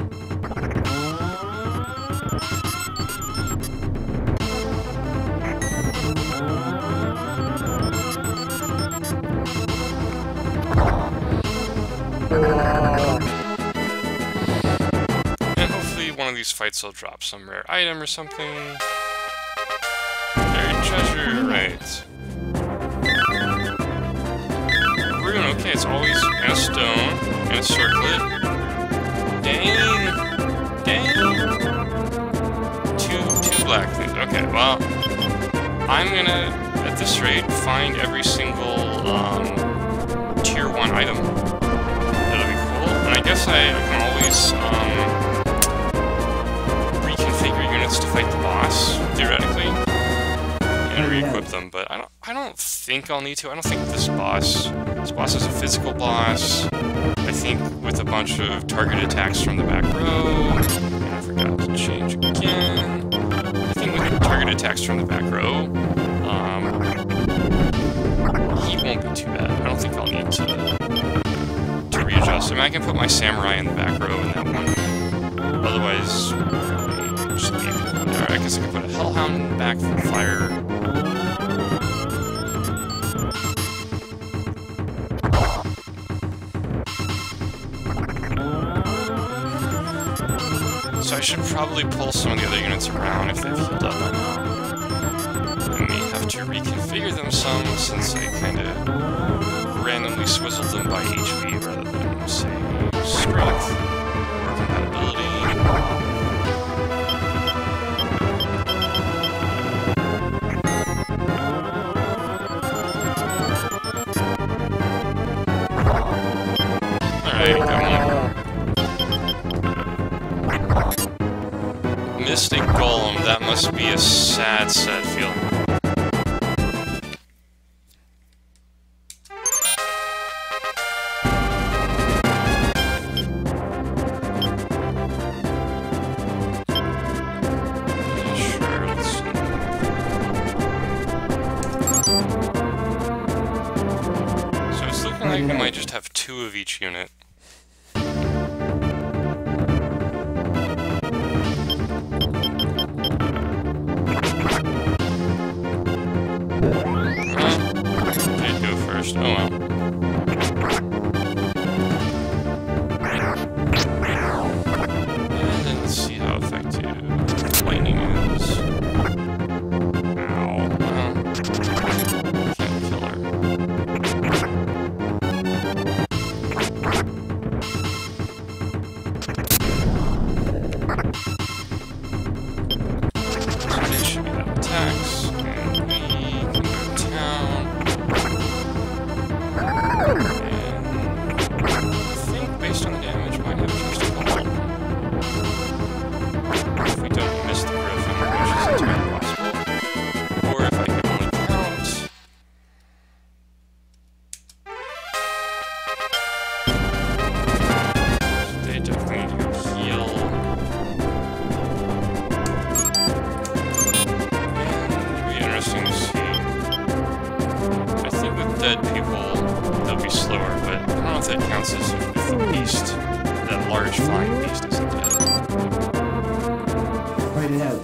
And hopefully one of these fights will drop some rare item or something. Buried treasure, right. Rune, okay, it's always in a stone, in a circlet. Dang! Dang! Two black things. Okay, well, I'm gonna, at this rate, find every single, tier 1 item. That'll be cool. And I guess I can always, reconfigure units to fight the boss, theoretically. And re-equip them, but I don't think I'll need to. I don't think this boss is a physical boss. I think with a bunch of target attacks from the back row, and I forgot to change again. I think with target attacks from the back row, he won't be too bad. I don't think I'll need to readjust. I mean, I can put my samurai in the back row in that one. Otherwise, just leave it there. I guess I can put a hellhound in the back for fire. So I should probably pull some of the other units around if they've healed up by now. I may have to reconfigure them some since I kind of randomly swizzled them by HP rather than, say, strength or compatibility. Alright, got one. Mystic Golem, that must be a sad, sad feeling. Sure, let's see. So it's looking like we might just have 2 of each unit. Oh well. And then let's see how effective lightning is. Ow. Well, can't kill her. So they should be out of attacks. And we can go to town. Based on the damage, might have a chance to pull up. If we don't miss the griffin, which is entirely possible. Or if I can only count. They definitely need to go heal. And it'll be interesting to see. I think with dead people, they'll be slower, but I don't know if that counts as if the beast, that large flying beast, isn't dead. Fight it out.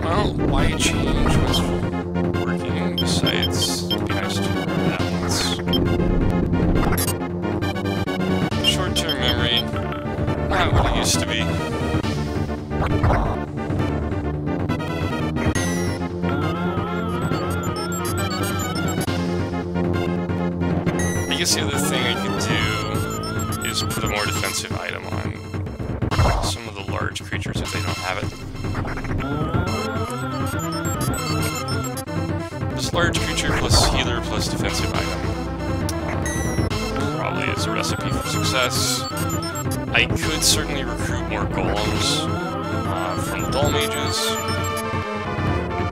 Well, why change was working besides it'd be nice to remember that once. Short-term memory, not what it used to be. I guess the other thing I could do is put a more defensive item on some of the large creatures if they don't have it. This large creature plus healer plus defensive item probably is a recipe for success. I could certainly recruit more golems from the dull mages.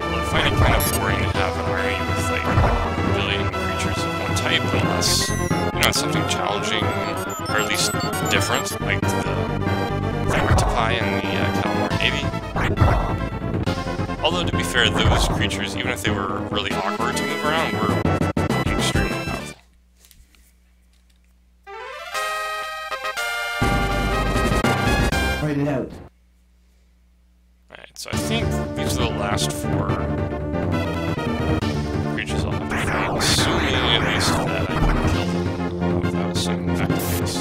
I find it kind of boring to have an army with like a billion creatures of one type unless, you know, it's something challenging, or at least different, like the Octopi and the Calamar Navy. Although, to be fair, those creatures, even if they were really awkward to move around, were extremely powerful. Write it out. Alright, so I think these are the last 4 creatures I'll have to fight, assuming at least that I can kill them without sending back to base.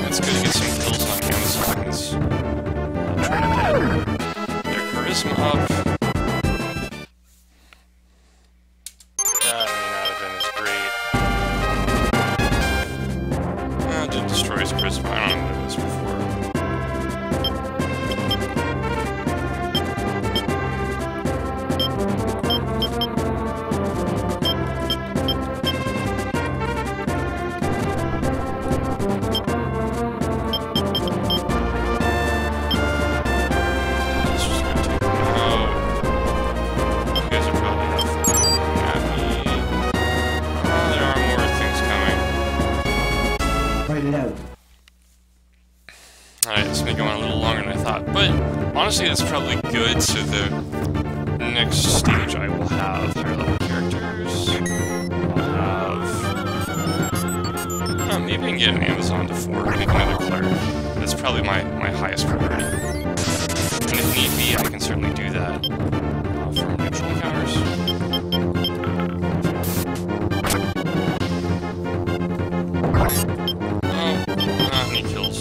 It's good to get some kills on Amazons. Try to get their charisma up. That may not have been as great. Did destroy his charisma. I don't know what it was before. Honestly, that's probably good, so the next stage I will have higher level characters. I'll have... maybe I can get an Amazon to 4, maybe another cleric. That's probably my highest priority. And if need be, I can certainly do that from neutral encounters. Oh, any kills.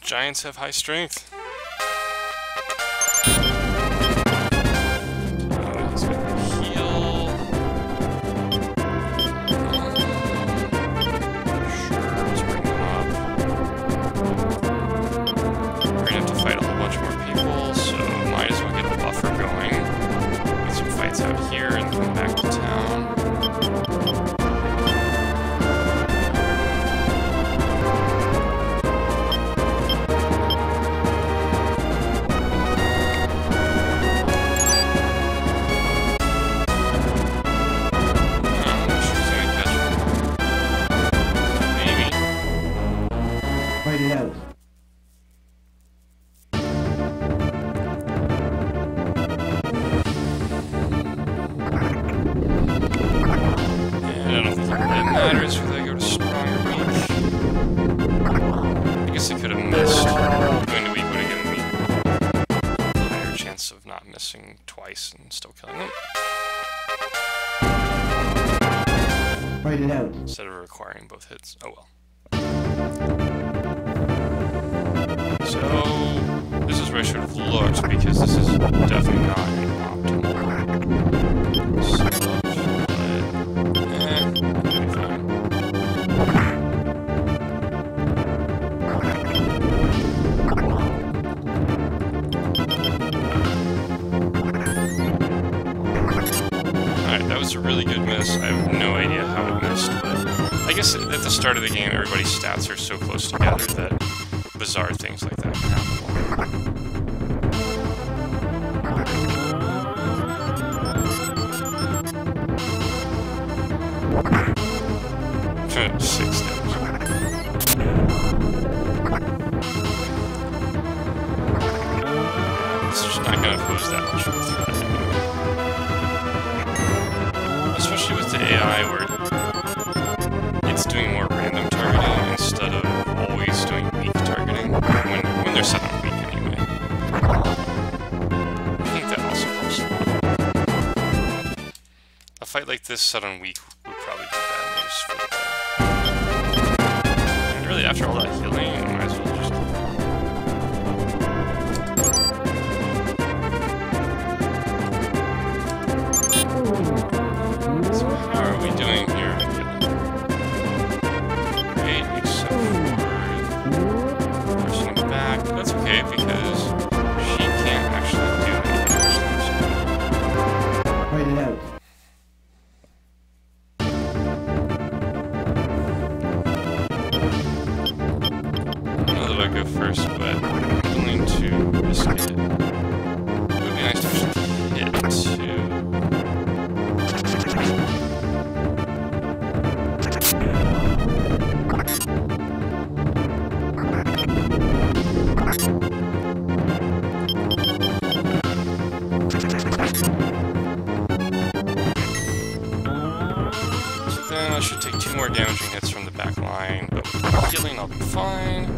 Giants have high strength. He's gonna heal. Sure, let's bring them up. We're gonna have to fight a whole bunch more people, so might as well get a buffer going. Get some fights out here and come back to town. 2. Write it out. Instead of requiring both hits. Oh well. So, this is where I should have looked, because this is definitely not an optimal setup, but, it'll be fine. Alright, that was a really good miss. I have no idea how it missed, but I guess at the start of the game, everybody's stats are so close together that bizarre things like that can happen. 6 damage. It's just not going to pose that much of a threat anyway. Especially with the AI, where it's doing more random targeting instead of always they're set on weak anyway. I think that also helps a lot. A fight like this set on weak would probably be bad news for the ball. And really, after all that healing, I might as well just... So how are we doing here? Great, except for pushing back. That's okay because she can't actually do anything. Write it out. I don't know that I'd go first, but I'm willing to risk it. It would be nice to actually hit too. Then I should take 2 more damaging hits from the back line, but with healing I'll be fine.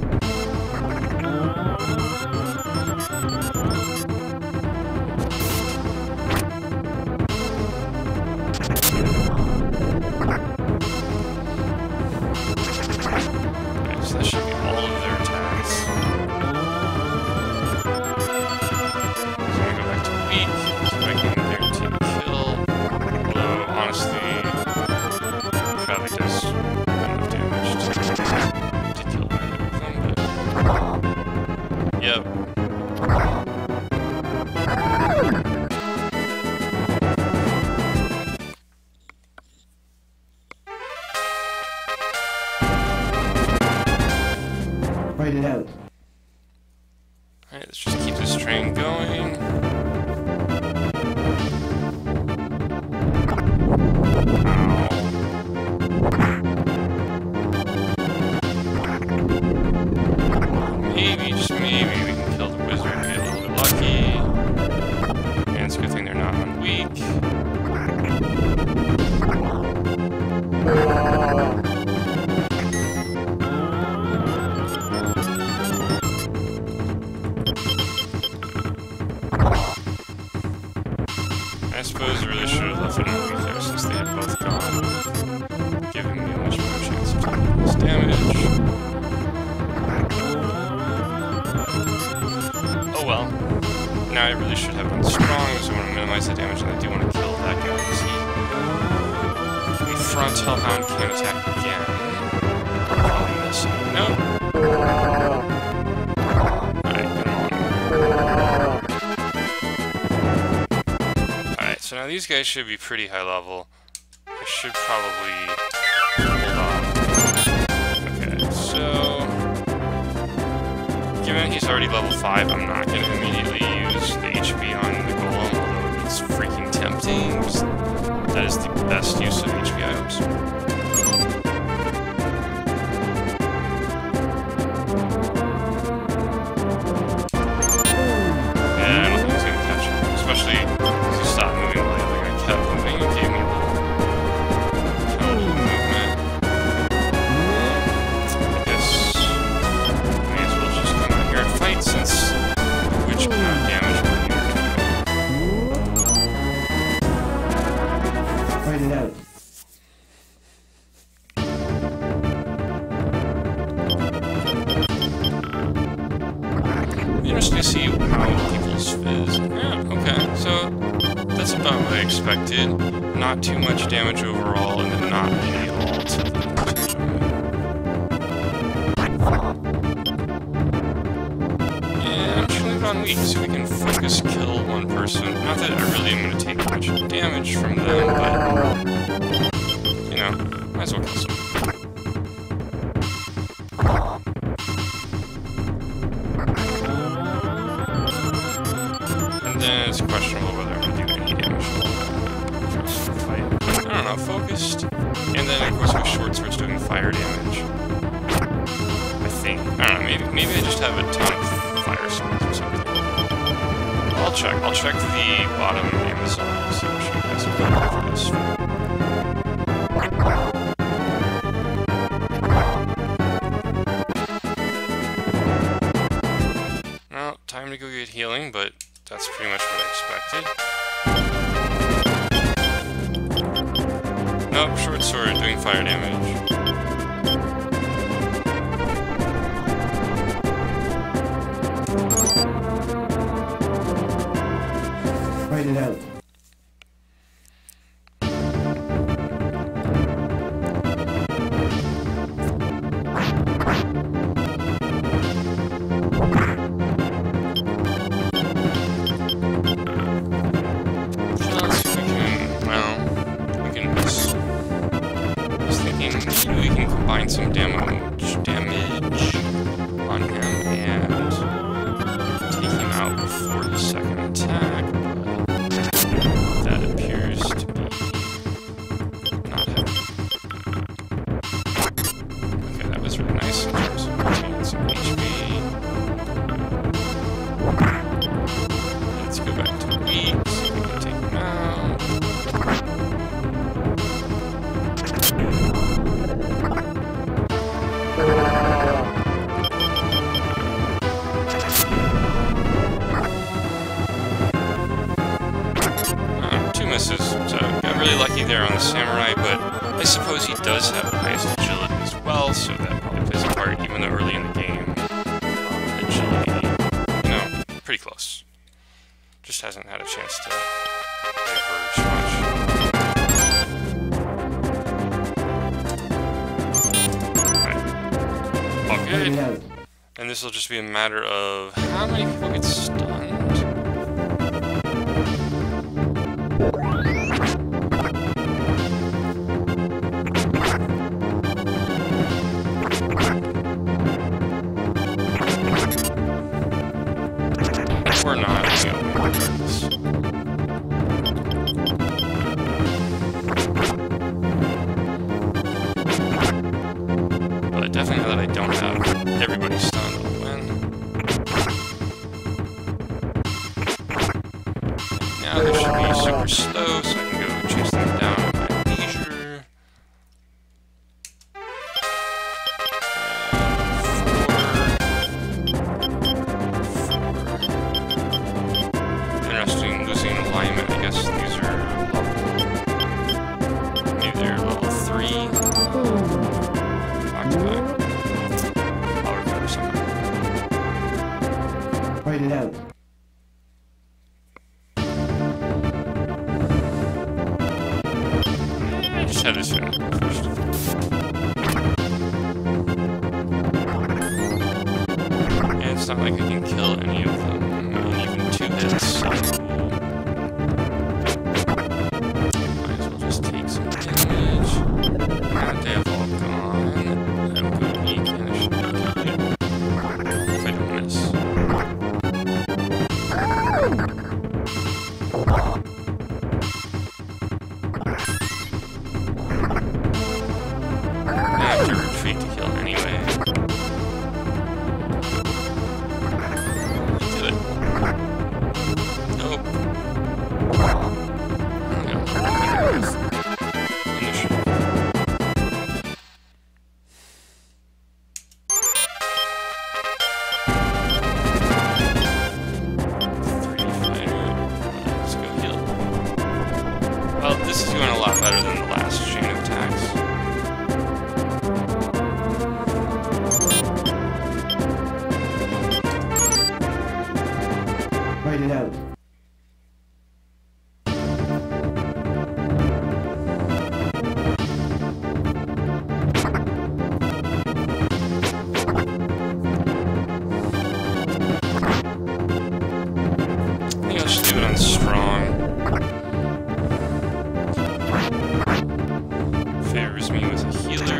Okay, so that should be all of their attacks. So I'm gonna go back to weak, so I can guarantee a kill. Although, honestly, probably does enough damage to kill either of them, but... Yep. Write it out. Alright, let's just keep this train going. Maybe, just maybe, we can kill the wizard and get a little bit lucky. And it's a good thing they're not on weak. I suppose I really should have left it on weak there since they had both gone. Giving me a much more chance of taking this damage. Oh well. Now I really should have been strong, so I want to minimize the damage, and I do want to kill that guy because the front Hellhound can attack again. Probably missing. Nope. Alright, come on. Alright, so now these guys should be pretty high level. I should probably hold on. Okay, so... Given he's already level 5, I'm not going to immediately use the HP on the golem, although it's freaking tempting. That is the best use of HP items. Yeah, I don't think he's going to catch him, especially because he stopped moving while the other guy kept moving and gave me a little counter movement. I guess may as well just come out here and fight since which cannot damage what you're doing. Write it out. Interesting to see how people's fizz. Yeah, okay, so that's about what I expected. Not too much damage overall, and then not any at all to the potential. And I'm just gonna leave it on weak so we can focus kill one person. Not that I really am gonna take much damage from them, but you know, might as well kill some. Then it's questionable whether I'm going to do any damage across the fight. I don't know, focused. And then, of course, with short swords doing fire damage. I think. I don't know, maybe I just have a ton of fire swords or something. I'll check. I'll check the bottom Amazon, so I'll show you guys a photo for this. Nope, short sword doing fire damage. Fight it out. We can combine some damage on him and take him out before his second attack, but that appears to be not happening. Okay, that was really nice in terms of retaining some HP. Let's go back to weak, so we can take him out. Misses, so got really lucky there on the samurai, but I suppose he does have the highest agility as well, so that probably plays a part, even though early in the game, agility, you know, pretty close. Just hasn't had a chance to diverge much. Alright. All good. And this will just be a matter of how many people get stunned. Or not, you know, regardless. But definitely now that I don't have everybody stunned, I'll win. Now this should be super slow, so I can go chase them down at my leisure. Interesting, losing alignment. I guess these are level, maybe they're level 3. Back to back. I'll recover something. Fight it out. I just had this feeling first. And it's not like I can kill any of them in even 2 hits. Might as well just take some damage. Now they have all gone. I'm good weak and I should be good. If I don't miss. I have to retreat to kill anyway. Do it. Nope. Initiative. Let's go heal. Well, this is going a lot better than the last chain of attacks. Fight it out. I think I'll just do it on strong. Favors me with a healer.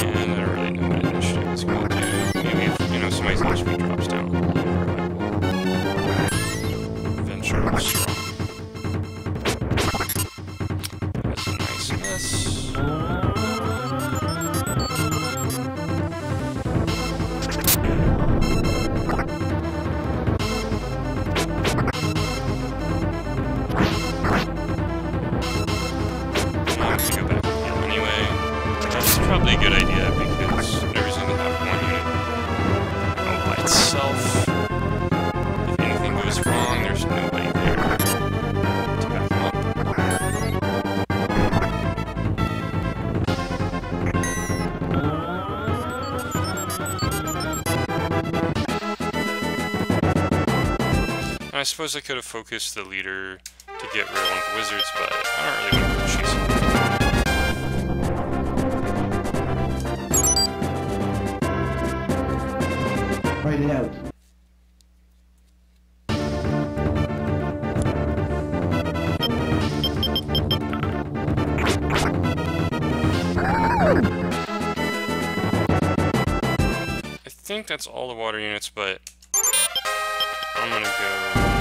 And I don't really know what initiative is going to do. Maybe if, you know, somebody's HP drops down a little lower, I will venture on strong. That's a nice miss. Probably a good idea because no reason to have one unit all by itself. If anything goes wrong, there's nobody there to back them up. I suppose I could have focused the leader to get rid of one of the wizards, but I don't really want to chase him. Write it out. I think that's all the water units, but I'm gonna go anyway.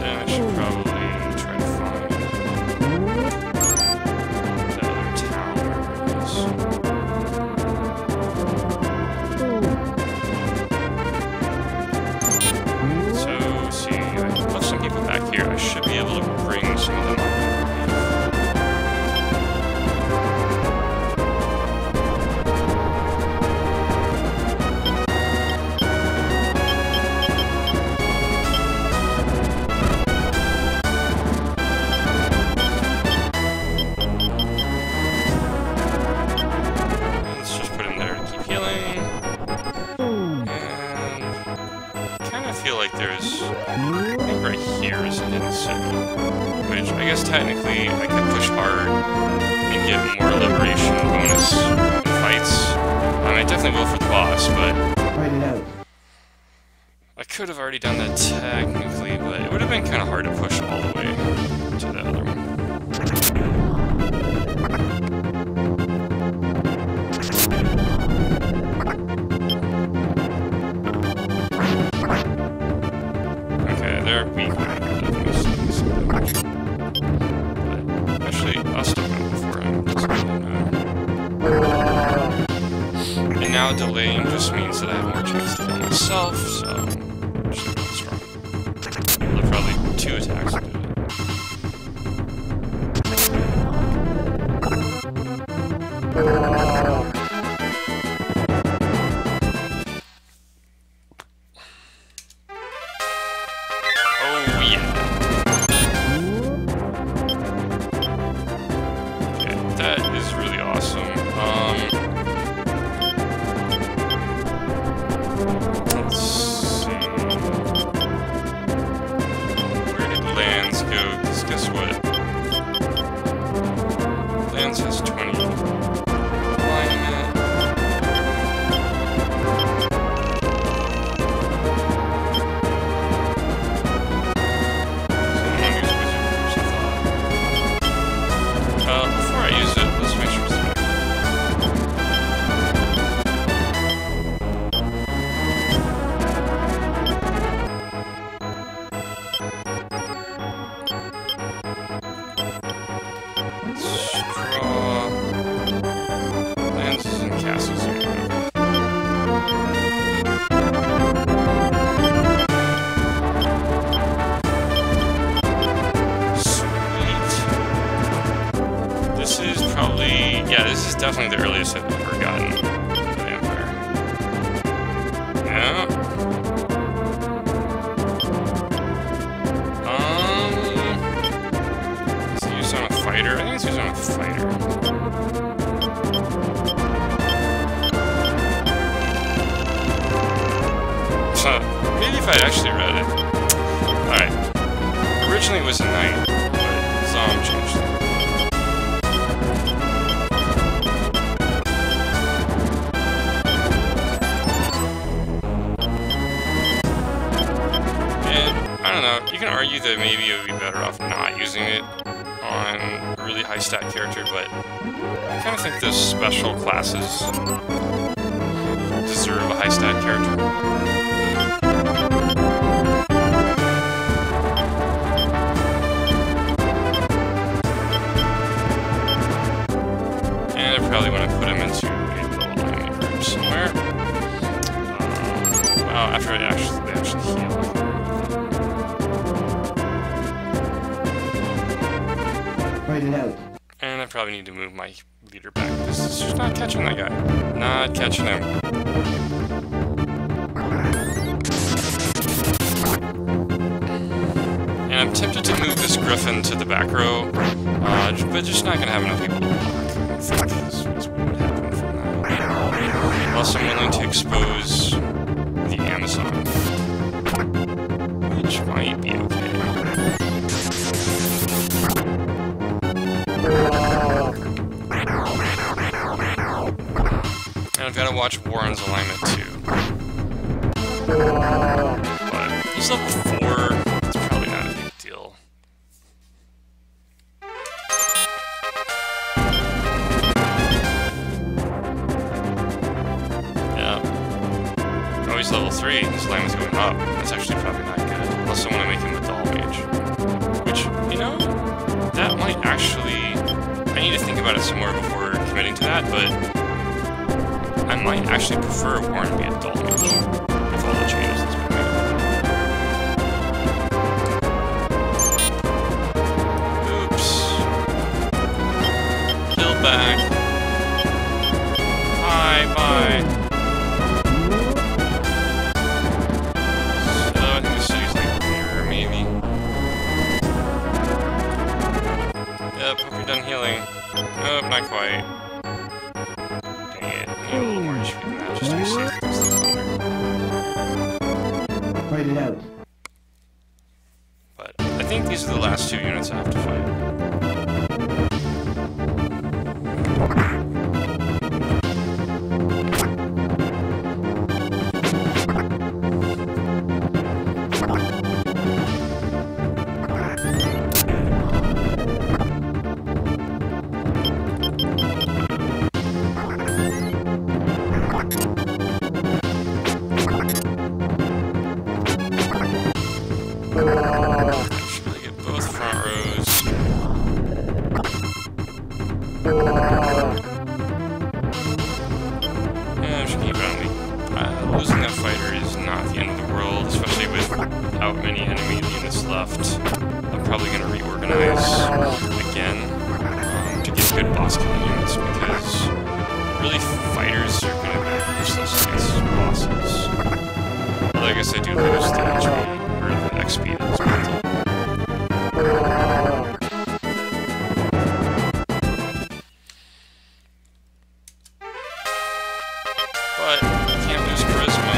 Then I should probably try to find that other town wherever it is. So, see, I left some people back here. I should be able to bring some of them up. Which, I guess technically, I could push hard and get more liberation bonus in fights. I definitely will for the boss, but Write it out. I could have already done that technically, but it would have been kind of hard to push all the way to the other one. Okay, they're weak. And now delaying just means that I have more chance to kill myself, so I'm just really strong. Well, probably 2 attacks to do Oh yeah. Okay, that is really awesome. Let's see. Where did lands go? Because guess what? Lands has 20 alignment. Before I use it, let's make sure it's there. Lands and castles here. Sweet. This is probably, yeah, this is definitely the earliest I've ever gotten to the Empire. Yeah. Is it used on a fighter? I think it's used on a fighter. So, maybe if I'd actually read it. Alright. Originally it was a knight, but Zom changed it. And, I don't know, you can argue that maybe it would be better off not using it on a really high stat character, but I kind of think those special classes deserve a high stat character. And I probably want to put him into a little enemy group somewhere. Well, after they actually heal. Write it out. And I probably need to move my leader back. This is just not catching that guy. Not catching him. And I'm tempted to move this griffin to the back row, but just not gonna have enough people to block. I think is what would happen from that. Unless I'm willing to expose Amazon, which might be okay. And I've got to watch Warren's alignment too. But he's level 4. It's probably not a big deal. Yeah. Oh, he's level 3. His alignment's going up. That's actually probably not good. Unless I want to make him a doll mage. Which, you know, that might actually... I need to think about it some more before committing to that, but I might actually prefer Warren to be a doll mage with all the changes that's been made. Oops. Heal back. Bye. So I think this city's like here, maybe. Yep, hope you're done healing. Nope, not quite. Dang it. I need a little more HP than that just to be safe against the thunder. Fight it out. But I think these are the last 2 units I have to fight. Losing that fighter is not the end of the world, especially without many enemy units left. I'm probably going to reorganize again to get good boss killing units, because really fighters are going to be useless against bosses. Although I guess I do lose the HP, or the XP that is built up. But I can't lose charisma.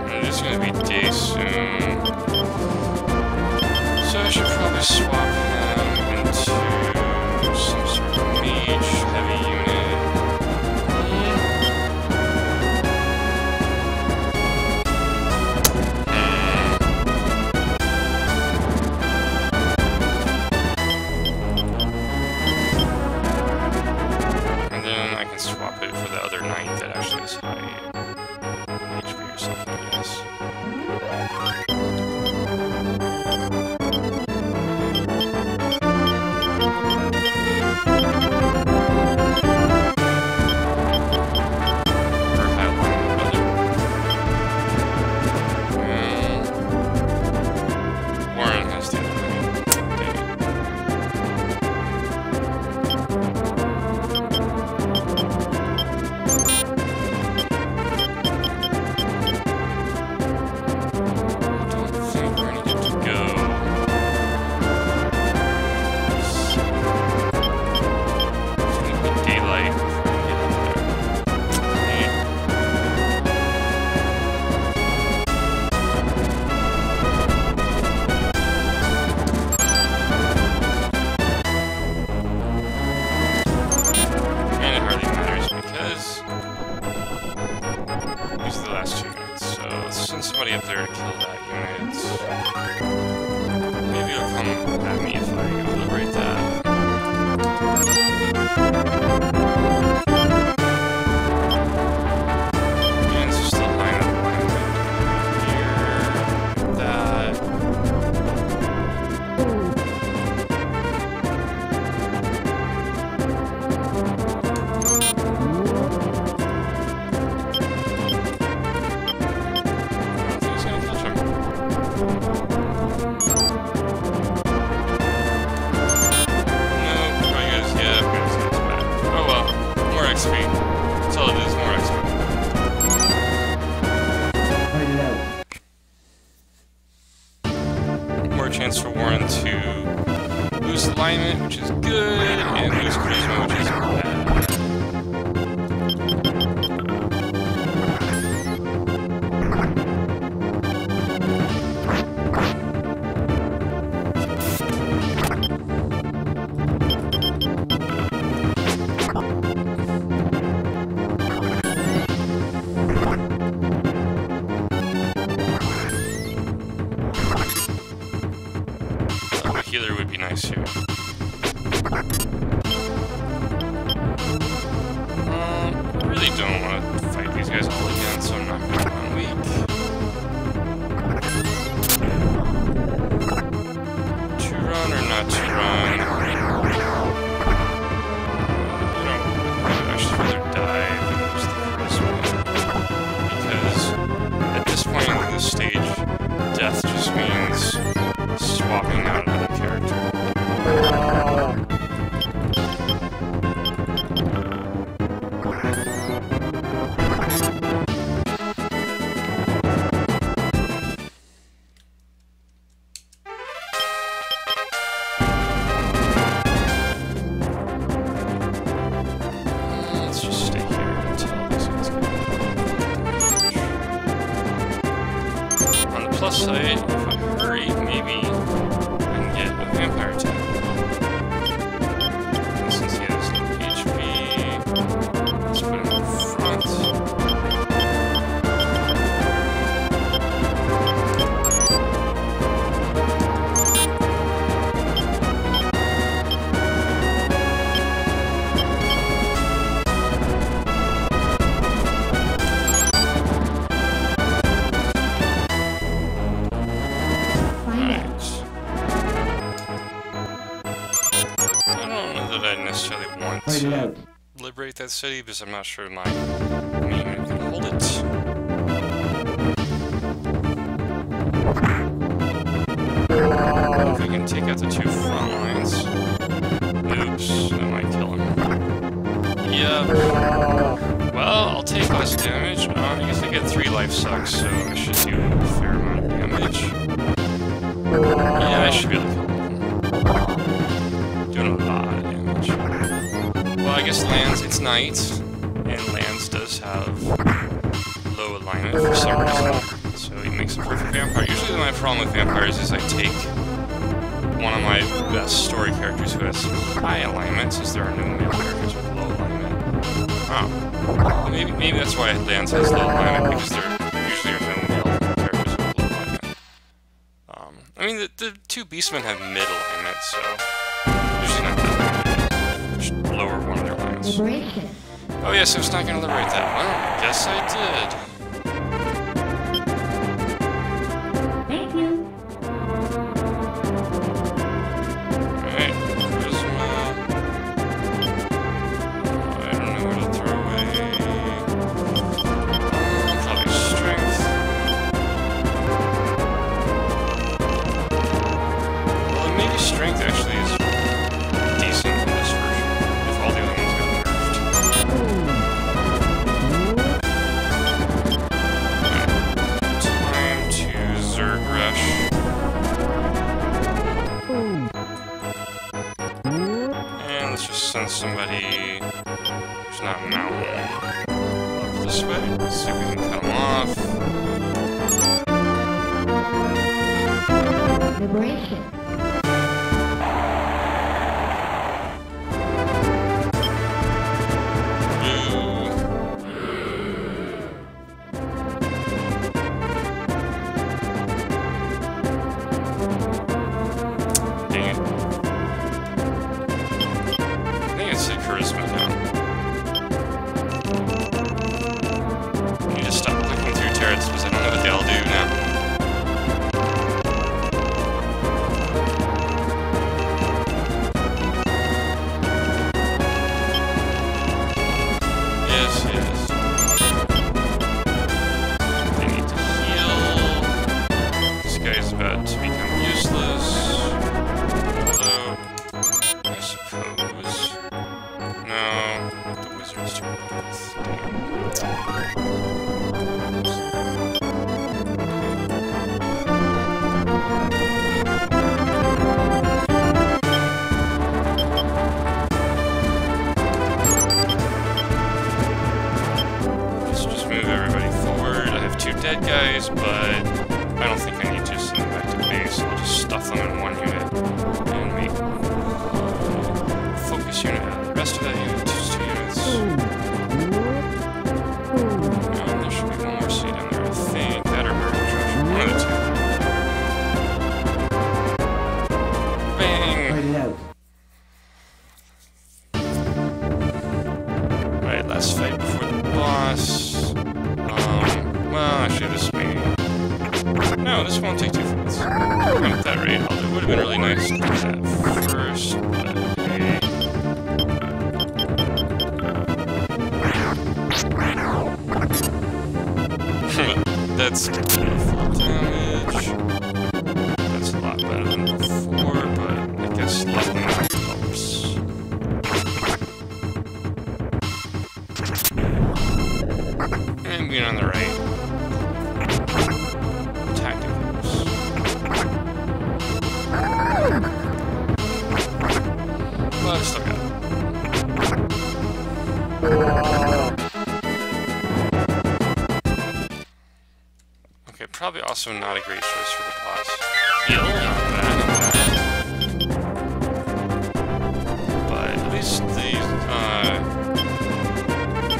And it's gonna be day soon. So I should probably swap him into some sort of mage heavy unit. Swap it for the other knight that actually has high HP or something, I guess. more chance for Warren to lose alignment, which is good, and lose charisma, which is bad. Healer would be nice here. I really don't want to fight these guys all again, so I'm not going to run weak. To run or not to run? I'd actually rather die than lose the charisma. Because at this point in this stage, death just means swapping out another character. Let's just stay here until this gets good. On the plus side, if I hurry, maybe I can get a vampire attack. And since he has no HP, let's put him in front. To liberate that city because I'm not sure my main unit can hold it. If we can take out the two front lines. Oops, that might kill him. Yep. Well, I'll take less damage. I guess I get 3 life sucks, so I should do a fair amount of damage. Yeah, I should be able to kill him. Doing a lot of damage. Well, I guess lands, it's night, and lands does have low alignment for some reason, so he makes a perfect vampire. Usually my problem with vampires is I take one of my best story characters who has high alignment, since there are no male characters with low alignment. Oh. Maybe that's why lands has low alignment, because there usually are no male characters with low alignment. I mean, the two beastmen have mid alignment, so usually not that bad. Lower one of their lines. Oh yes, I was not going to liberate that. Well, guess I did. Thank you. Alright, charisma. I don't know what to throw away. Probably strength. Well, maybe strength actually is decent for this version. If all the other ones got nerfed. Alright. Time to Zerg Rush. And let's just send somebody who's not mountain up this way. Let's see if we can cut them off. Liberation. this won't take 2 minutes. I'm at that rate, although it would have been really nice to do that first, but hey. That's full damage. That's a lot better than before, but I guess leveling up helps. And being on the right. Tacticals. Well, I still got it. Okay, probably also not a great choice for the boss. Heal, not bad. But at least the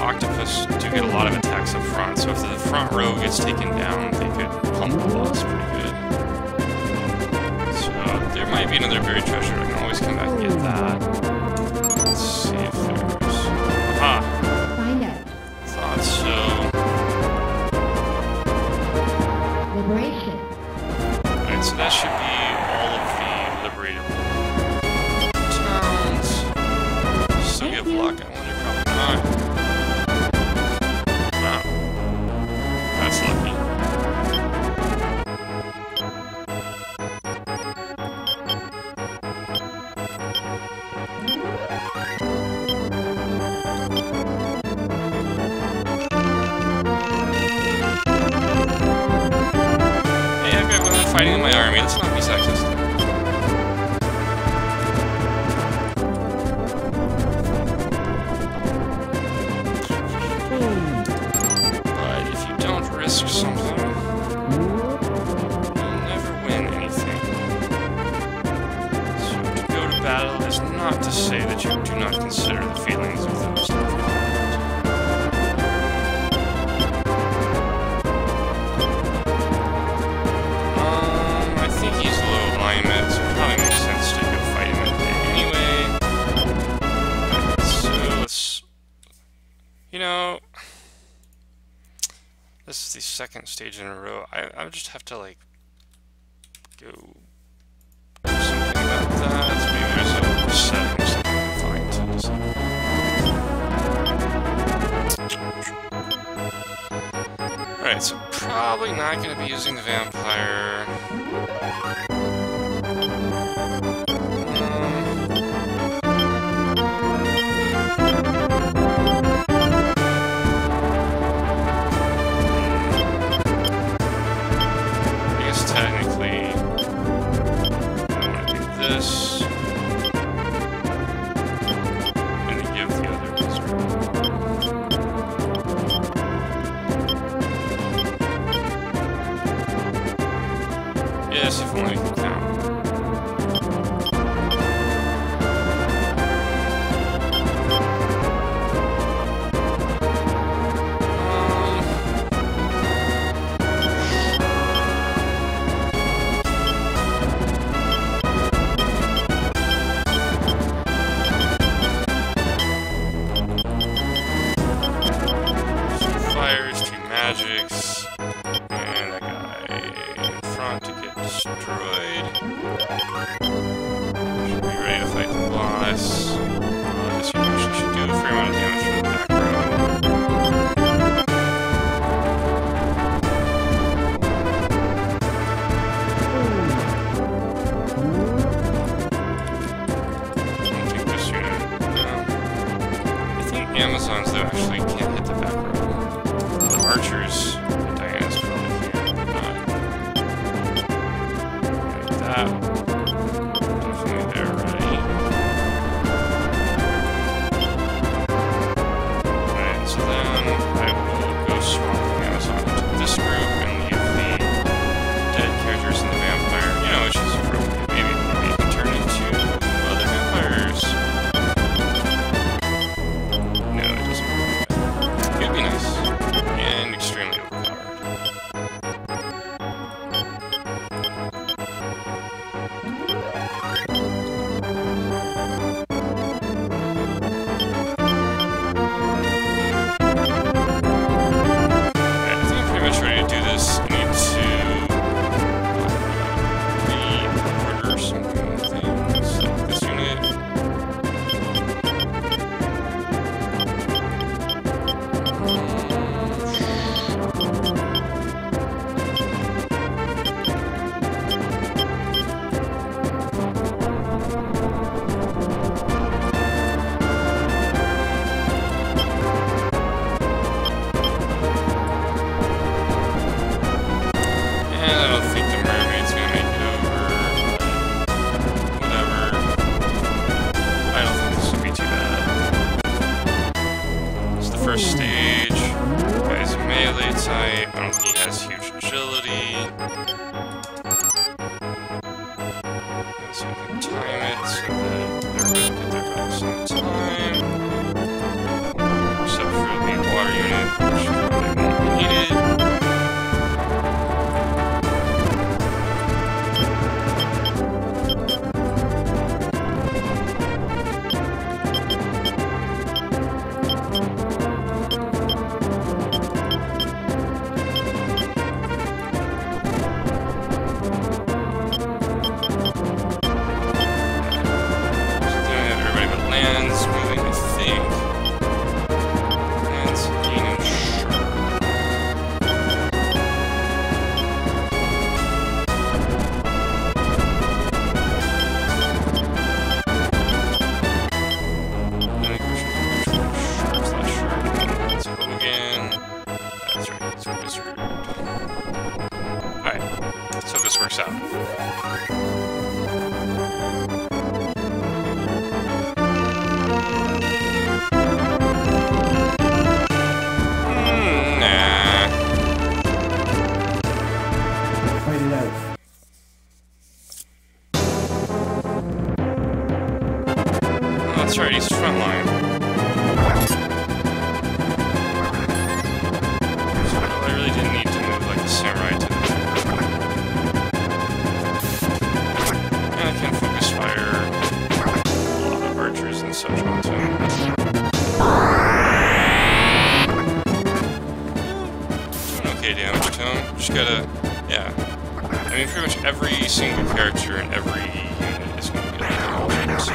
octopus do get a lot of attacks up front, so if the front row gets taken down, they could pump the boss pretty good. So there might be another buried treasure. I can always come back and get that. Let's see if there's... Aha! Find out. Thought so. Liberation. Alright, so that should be all of the liberatable towns. Still get luck, I wonder, probably not. Wow. That's lucky. Hey, I've got women fighting in my army, let's not be sexist. But if you don't risk something, you'll never win anything. So to go to battle is not to say that you do not consider the feelings of those left behind. I think he's low alignment, so it probably makes sense to go fight him in a day anyway. So let's... You know... This is the second stage in a row. I would just have to, like, go do something about that. Maybe there's a setting or something I can find to decide. Alright, so probably not going to be using the vampire. I guess technically I want to do this and then give the other wizard. Yes, if only we can count. Two fires, two magics, and that guy in front to get destroyed. Should be ready to fight the boss. This usually should do a fair amount of damage from the back row. I don't think this unit. I think Amazons though actually can't hit the back row. The archers, Diana's probably can, but not. Like that. Definitely they're ready. Alright, so then I will go swap the Amazon into this group and leave the dead characters in the vampire, you know, which is appropriate. Maybe you can turn into other vampires. No, it doesn't work like that. It would be nice. And extremely overpowered. Let's hope this works out. Nah. Fight it out. Oh, that's right, he's front line. So I really didn't need to move like a samurai to. And I can focus fire a lot of archers and such onto him. Doing okay damage to him. Just gotta, yeah. I mean, pretty much every single character in every unit is going to be like an option, so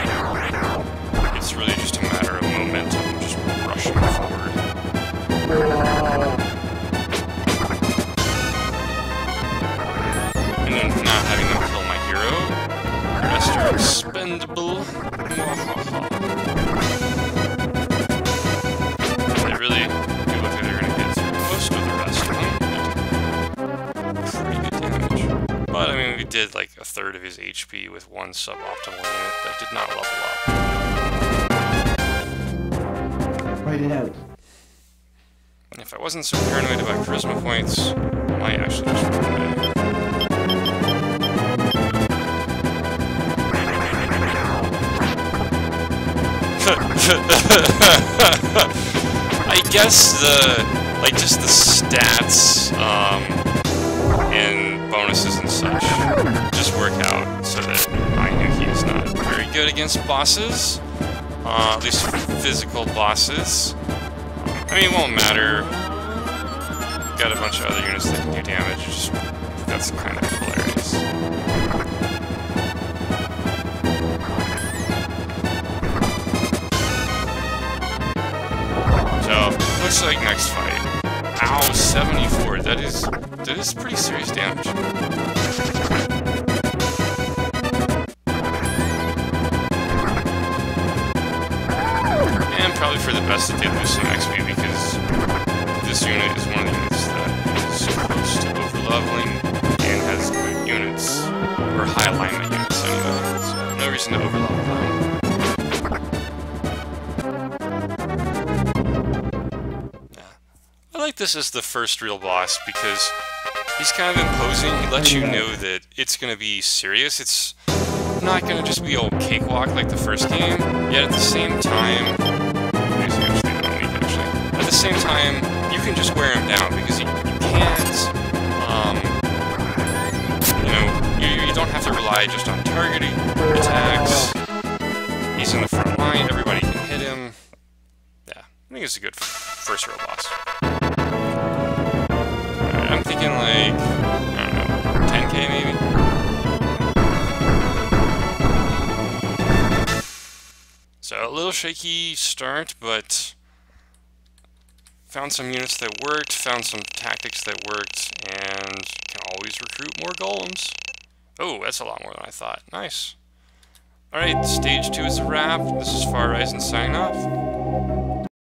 it's really just a matter of momentum, just rushing forward. And then not having them kill my hero. The rest are expendable. They really do look like they're going to get through most of the rest of them. Pretty good damage. But, I mean, we did like a third of his HP with one suboptimal unit that did not level up. Fight it out. And if I wasn't so paranoid about charisma points, I might actually just run away. I guess just the stats, and bonuses and such just work out so that I knew he was not very good against bosses, at least physical bosses. I mean, it won't matter. Got a bunch of other units that can do damage, just, that's kind of hilarious. So, looks like next fight. Ow, 74. That is pretty serious damage. And probably for the best that they lose some XP, because this unit is one of the units that is close to overleveling and has good units, or high alignment units anyway, so no reason to overlevel them. I like this as the first real boss because he's kind of imposing. He lets you know that it's going to be serious. It's not going to just be old cakewalk like the first game. Yet at the same time, at the same time, you can just wear him down because you can't. You don't have to rely just on targeting attacks. He's in the front line. Everybody can hit him. Yeah, I think it's a good first real boss. I'm thinking like, I don't know, 10k maybe? So, a little shaky start, but found some units that worked, found some tactics that worked, and can always recruit more golems. Oh, that's a lot more than I thought. Nice. Alright, stage 2 is a wrap. This is Far Horizon signing off.